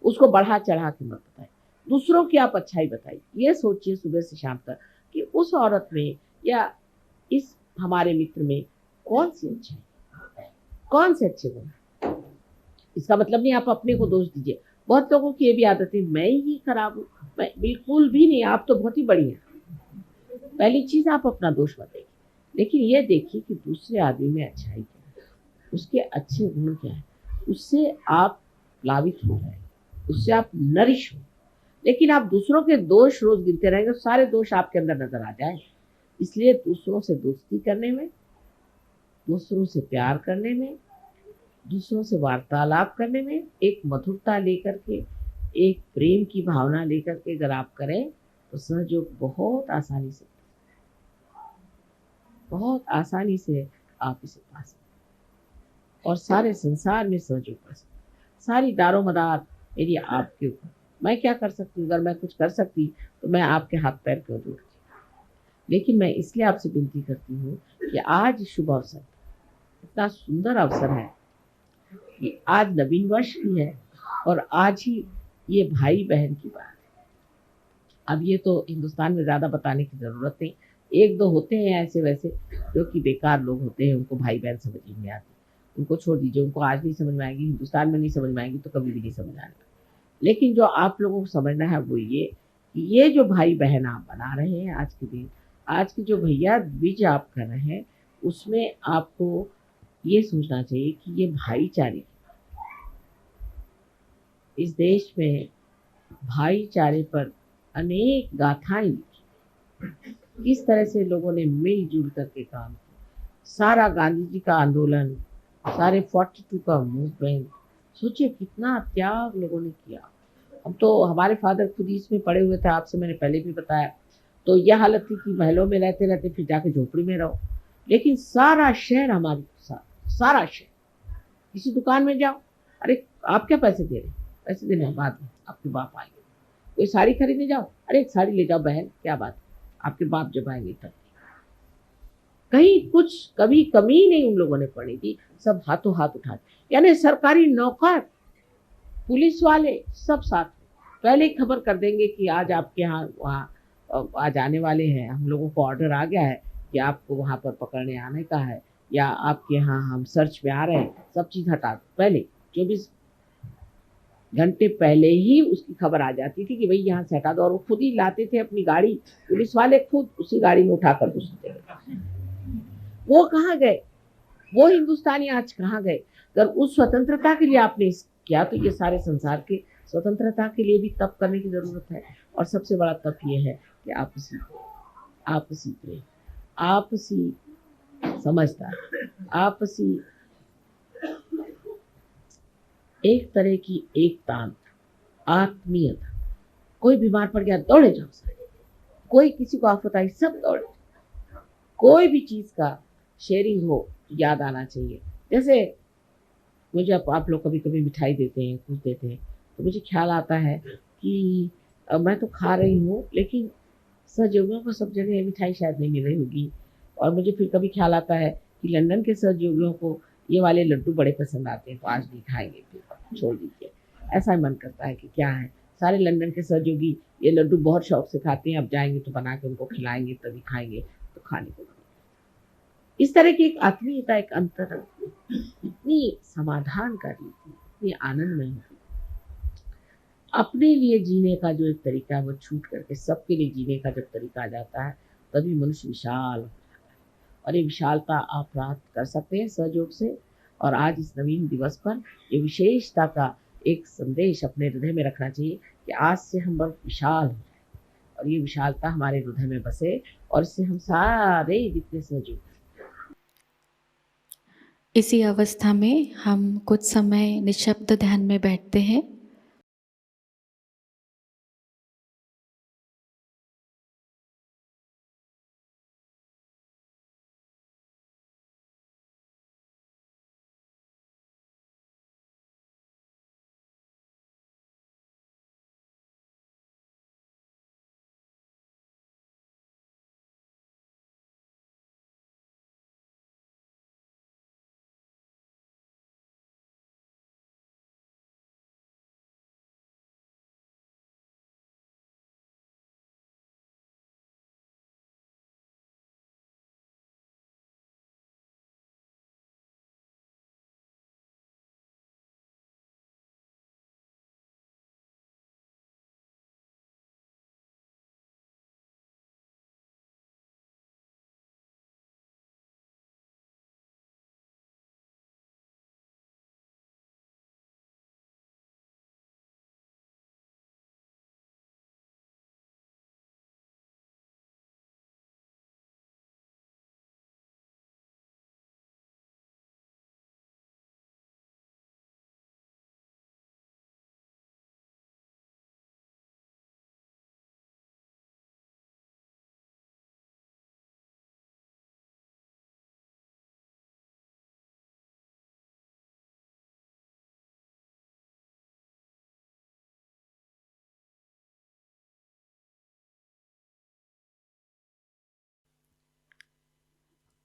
Speaker 3: उसको बढ़ा चढ़ा के मत बताइए, दूसरों की आप अच्छाई बताइए। ये सोचिए सुबह से शाम तक कि उस औरत में या इस हमारे मित्र में कौन सी अच्छाई, कौन से अच्छे गुण। इसका मतलब नहीं आप अपने को दोष दीजिए। बहुत लोगों की ये भी आदत है मैं ही खराब हूँ, मैं बिल्कुल भी नहीं, आप तो बहुत ही बढ़िया। पहली चीज आप अपना दोष मत देखिए, लेकिन ये देखिए कि दूसरे आदमी में अच्छाई क्या है, उसके अच्छे गुण क्या है, उससे आप प्लावित हो रहे हैं, उससे आप नरिश हो। लेकिन आप दूसरों के दोष रोज गिनते रहेंगे, सारे दोष आपके अंदर नजर आ जाए। इसलिए दूसरों से दोस्ती करने में, दूसरों से प्यार करने में, दूसरों से वार्तालाप करने में एक मधुरता लेकर के, एक प्रेम की भावना लेकर के अगर आप करें तो सहयोग बहुत आसानी से आप इसे पा सकते हैं और सारे संसार में सहयोग कर सकते हैं। सारी दारोमदार मेरी आपके ऊपर। मैं क्या कर सकती हूँ? अगर मैं कुछ कर सकती तो मैं आपके हाथ पैर क्यों जोड़ती? लेकिन मैं इसलिए आपसे विनती करती हूँ कि आज शुभ अवसर, इतना सुंदर अवसर है कि आज नवीन वर्ष की है और आज ही ये भाई बहन की बात है। अब ये तो हिंदुस्तान में ज़्यादा बताने की ज़रूरत नहीं। एक दो होते हैं ऐसे वैसे जो कि बेकार लोग होते हैं, उनको भाई बहन समझ ही नहीं आती। उनको छोड़ दीजिए, उनको आज नहीं समझ में आएगी, हिंदुस्तान में नहीं समझ में आएगी तो कभी भी नहीं समझ आएगी। लेकिन जो आप लोगों को समझना है वो ये कि ये जो भाई बहन आप बना रहे हैं आज के दिन, आज के जो भैया द्विज आप कर रहे हैं, उसमें आपको ये सोचना चाहिए कि ये भाईचारे, इस देश में भाईचारे पर अनेक गाथाएं लिखी, किस तरह से लोगों ने मिलजुल करके काम किया। सारा गांधी जी का आंदोलन, सारे 42 का मूवमेंट, सोचिए कितना त्याग लोगों ने किया। अब तो हमारे फादर खुद ही इसमें पड़े हुए थे, आपसे मैंने पहले भी बताया। तो यह हालत थी कि महलों में रहते रहते फिर जाके झोपड़ी में रहो। लेकिन सारा शहर हमारे साथ, सारा शहर। किसी दुकान में जाओ, अरे आप क्या पैसे दे रहे हैं? पैसे देने के बाद में आपके बाप आएंगे। कोई साड़ी खरीदने जाओ, अरे एक साड़ी ले जाओ बहन, क्या बात है, आपके बाप जब आएंगे तब। कहीं कुछ कभी कमी नहीं उन लोगों ने पड़ी थी, सब हाथों हाथ उठा। यानी सरकारी नौकर, पुलिस वाले सब साथ में। पहले ही खबर कर देंगे कि आज आपके यहाँ वहाँ आज आने वाले हैं, हम लोगों को ऑर्डर आ गया है कि आपको वहाँ पर पकड़ने आने का है, या आपके यहाँ हम सर्च में आ रहे हैं। सब चीज़ हटा दो, पहले 24 घंटे पहले ही उसकी खबर आ जाती थी कि भाई यहाँ से हटा दो। और वो खुद ही लाते थे अपनी गाड़ी, पुलिस वाले खुद उसी गाड़ी में उठाकर घुसते थे। वो कहाँ गए? वो हिंदुस्तानी आज कहाँ गए? अगर उस स्वतंत्रता के लिए आपने किया तो ये सारे संसार के स्वतंत्रता के लिए भी तप करने की जरूरत है। और सबसे बड़ा तप ये है कि आपसी प्रेम, आपसी समझदारी, आपसी एक तरह की एकता, आत्मीयता। कोई बीमार पड़ गया दौड़े जाओ सारे, कोई किसी को आफत आई सब दौड़े। कोई भी चीज का शेयरिंग हो याद आना चाहिए। जैसे मुझे आप लोग कभी कभी मिठाई देते हैं, कुछ देते हैं, तो मुझे ख्याल आता है कि मैं तो खा रही हूँ लेकिन सहयोगियों को सब जगह ये मिठाई शायद नहीं मिल रही होगी। और मुझे फिर कभी ख्याल आता है कि लंदन के सहयोगियों को ये वाले लड्डू बड़े पसंद आते हैं, तो आज नहीं खाएंगे, फिर छोड़ दीजिए। ऐसा मन करता है कि क्या है, सारे लंदन के सहयोगी ये लड्डू बहुत शौक से खाते हैं, अब जाएंगे तो बना के उनको खिलाएंगे तभी खाएंगे, तो खाने को। इस तरह की एक आत्मीयता, एक अंतर इतनी समाधानकारी थी, इतनी आनंदमय थी। अपने लिए जीने का जो एक तरीका है वो छूट करके सबके लिए जीने का जब तरीका आ जाता है, तभी मनुष्य विशाल हो जाता है। और ये विशालता आप प्राप्त कर सकते हैं सहयोग से। और आज इस नवीन दिवस पर ये विशेषता का एक संदेश अपने हृदय में रखना चाहिए कि आज से हम बहुत विशाल हो जाए और ये विशालता हमारे हृदय में बसे, और इससे हम सारे जितने सहयोग।
Speaker 1: इसी अवस्था में हम कुछ समय निःशब्द ध्यान में बैठते हैं।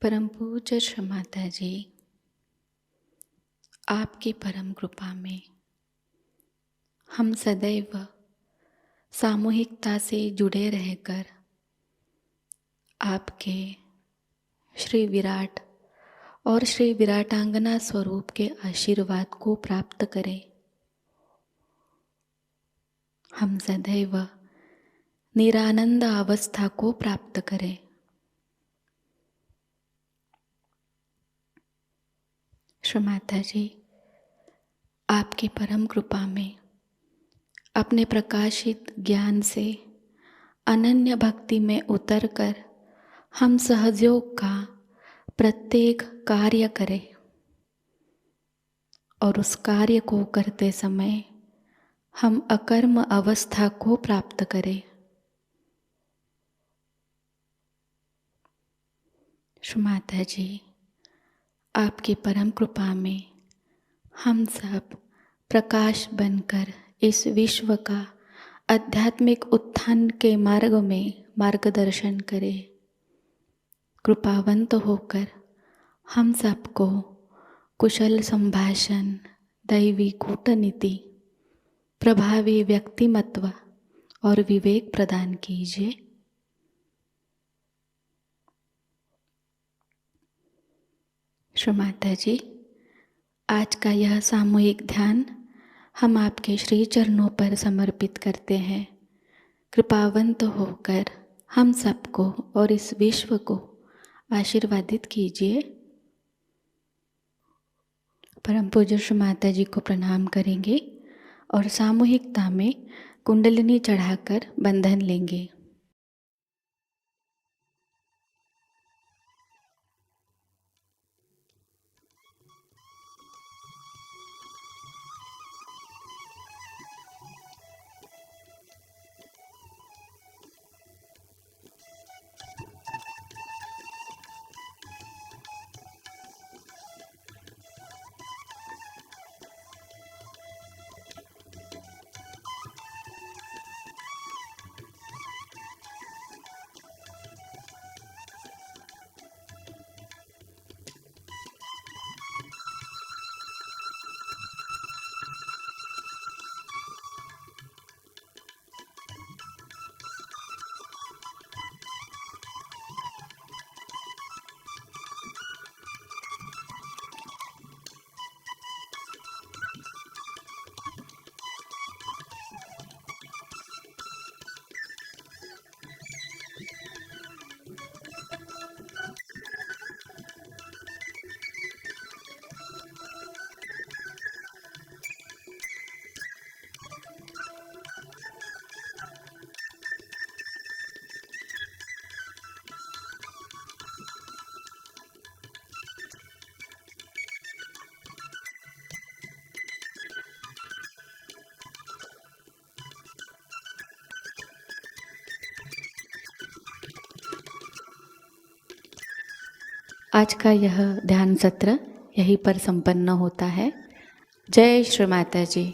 Speaker 1: परम पूज्य श्री माता जी, आपकी परम कृपा में हम सदैव सामूहिकता से जुड़े रहकर आपके श्री विराट और श्री विराटांगना स्वरूप के आशीर्वाद को प्राप्त करें। हम सदैव निरानंद अवस्था को प्राप्त करें। श्री माता जी, आपकी परम कृपा में अपने प्रकाशित ज्ञान से अनन्य भक्ति में उतरकर हम सहयोग का प्रत्येक कार्य करें और उस कार्य को करते समय हम अकर्म अवस्था को प्राप्त करें। श्री माता जी, आपकी परम कृपा में हम सब प्रकाश बनकर इस विश्व का आध्यात्मिक उत्थान के मार्ग में मार्गदर्शन करें। कृपावंत होकर हम सबको कुशल संभाषण, दैवी कूटनीति, प्रभावी व्यक्तिमत्व और विवेक प्रदान कीजिए। श्री माता जी, आज का यह सामूहिक ध्यान हम आपके श्री चरणों पर समर्पित करते हैं। कृपावंत होकर हम सबको और इस विश्व को आशीर्वादित कीजिए। परम पूज्य श्री माता जी को प्रणाम करेंगे और सामूहिकता में कुंडलिनी चढ़ाकर बंधन लेंगे। आज का यह ध्यान सत्र यहीं पर संपन्न होता है। जय श्री माता जी।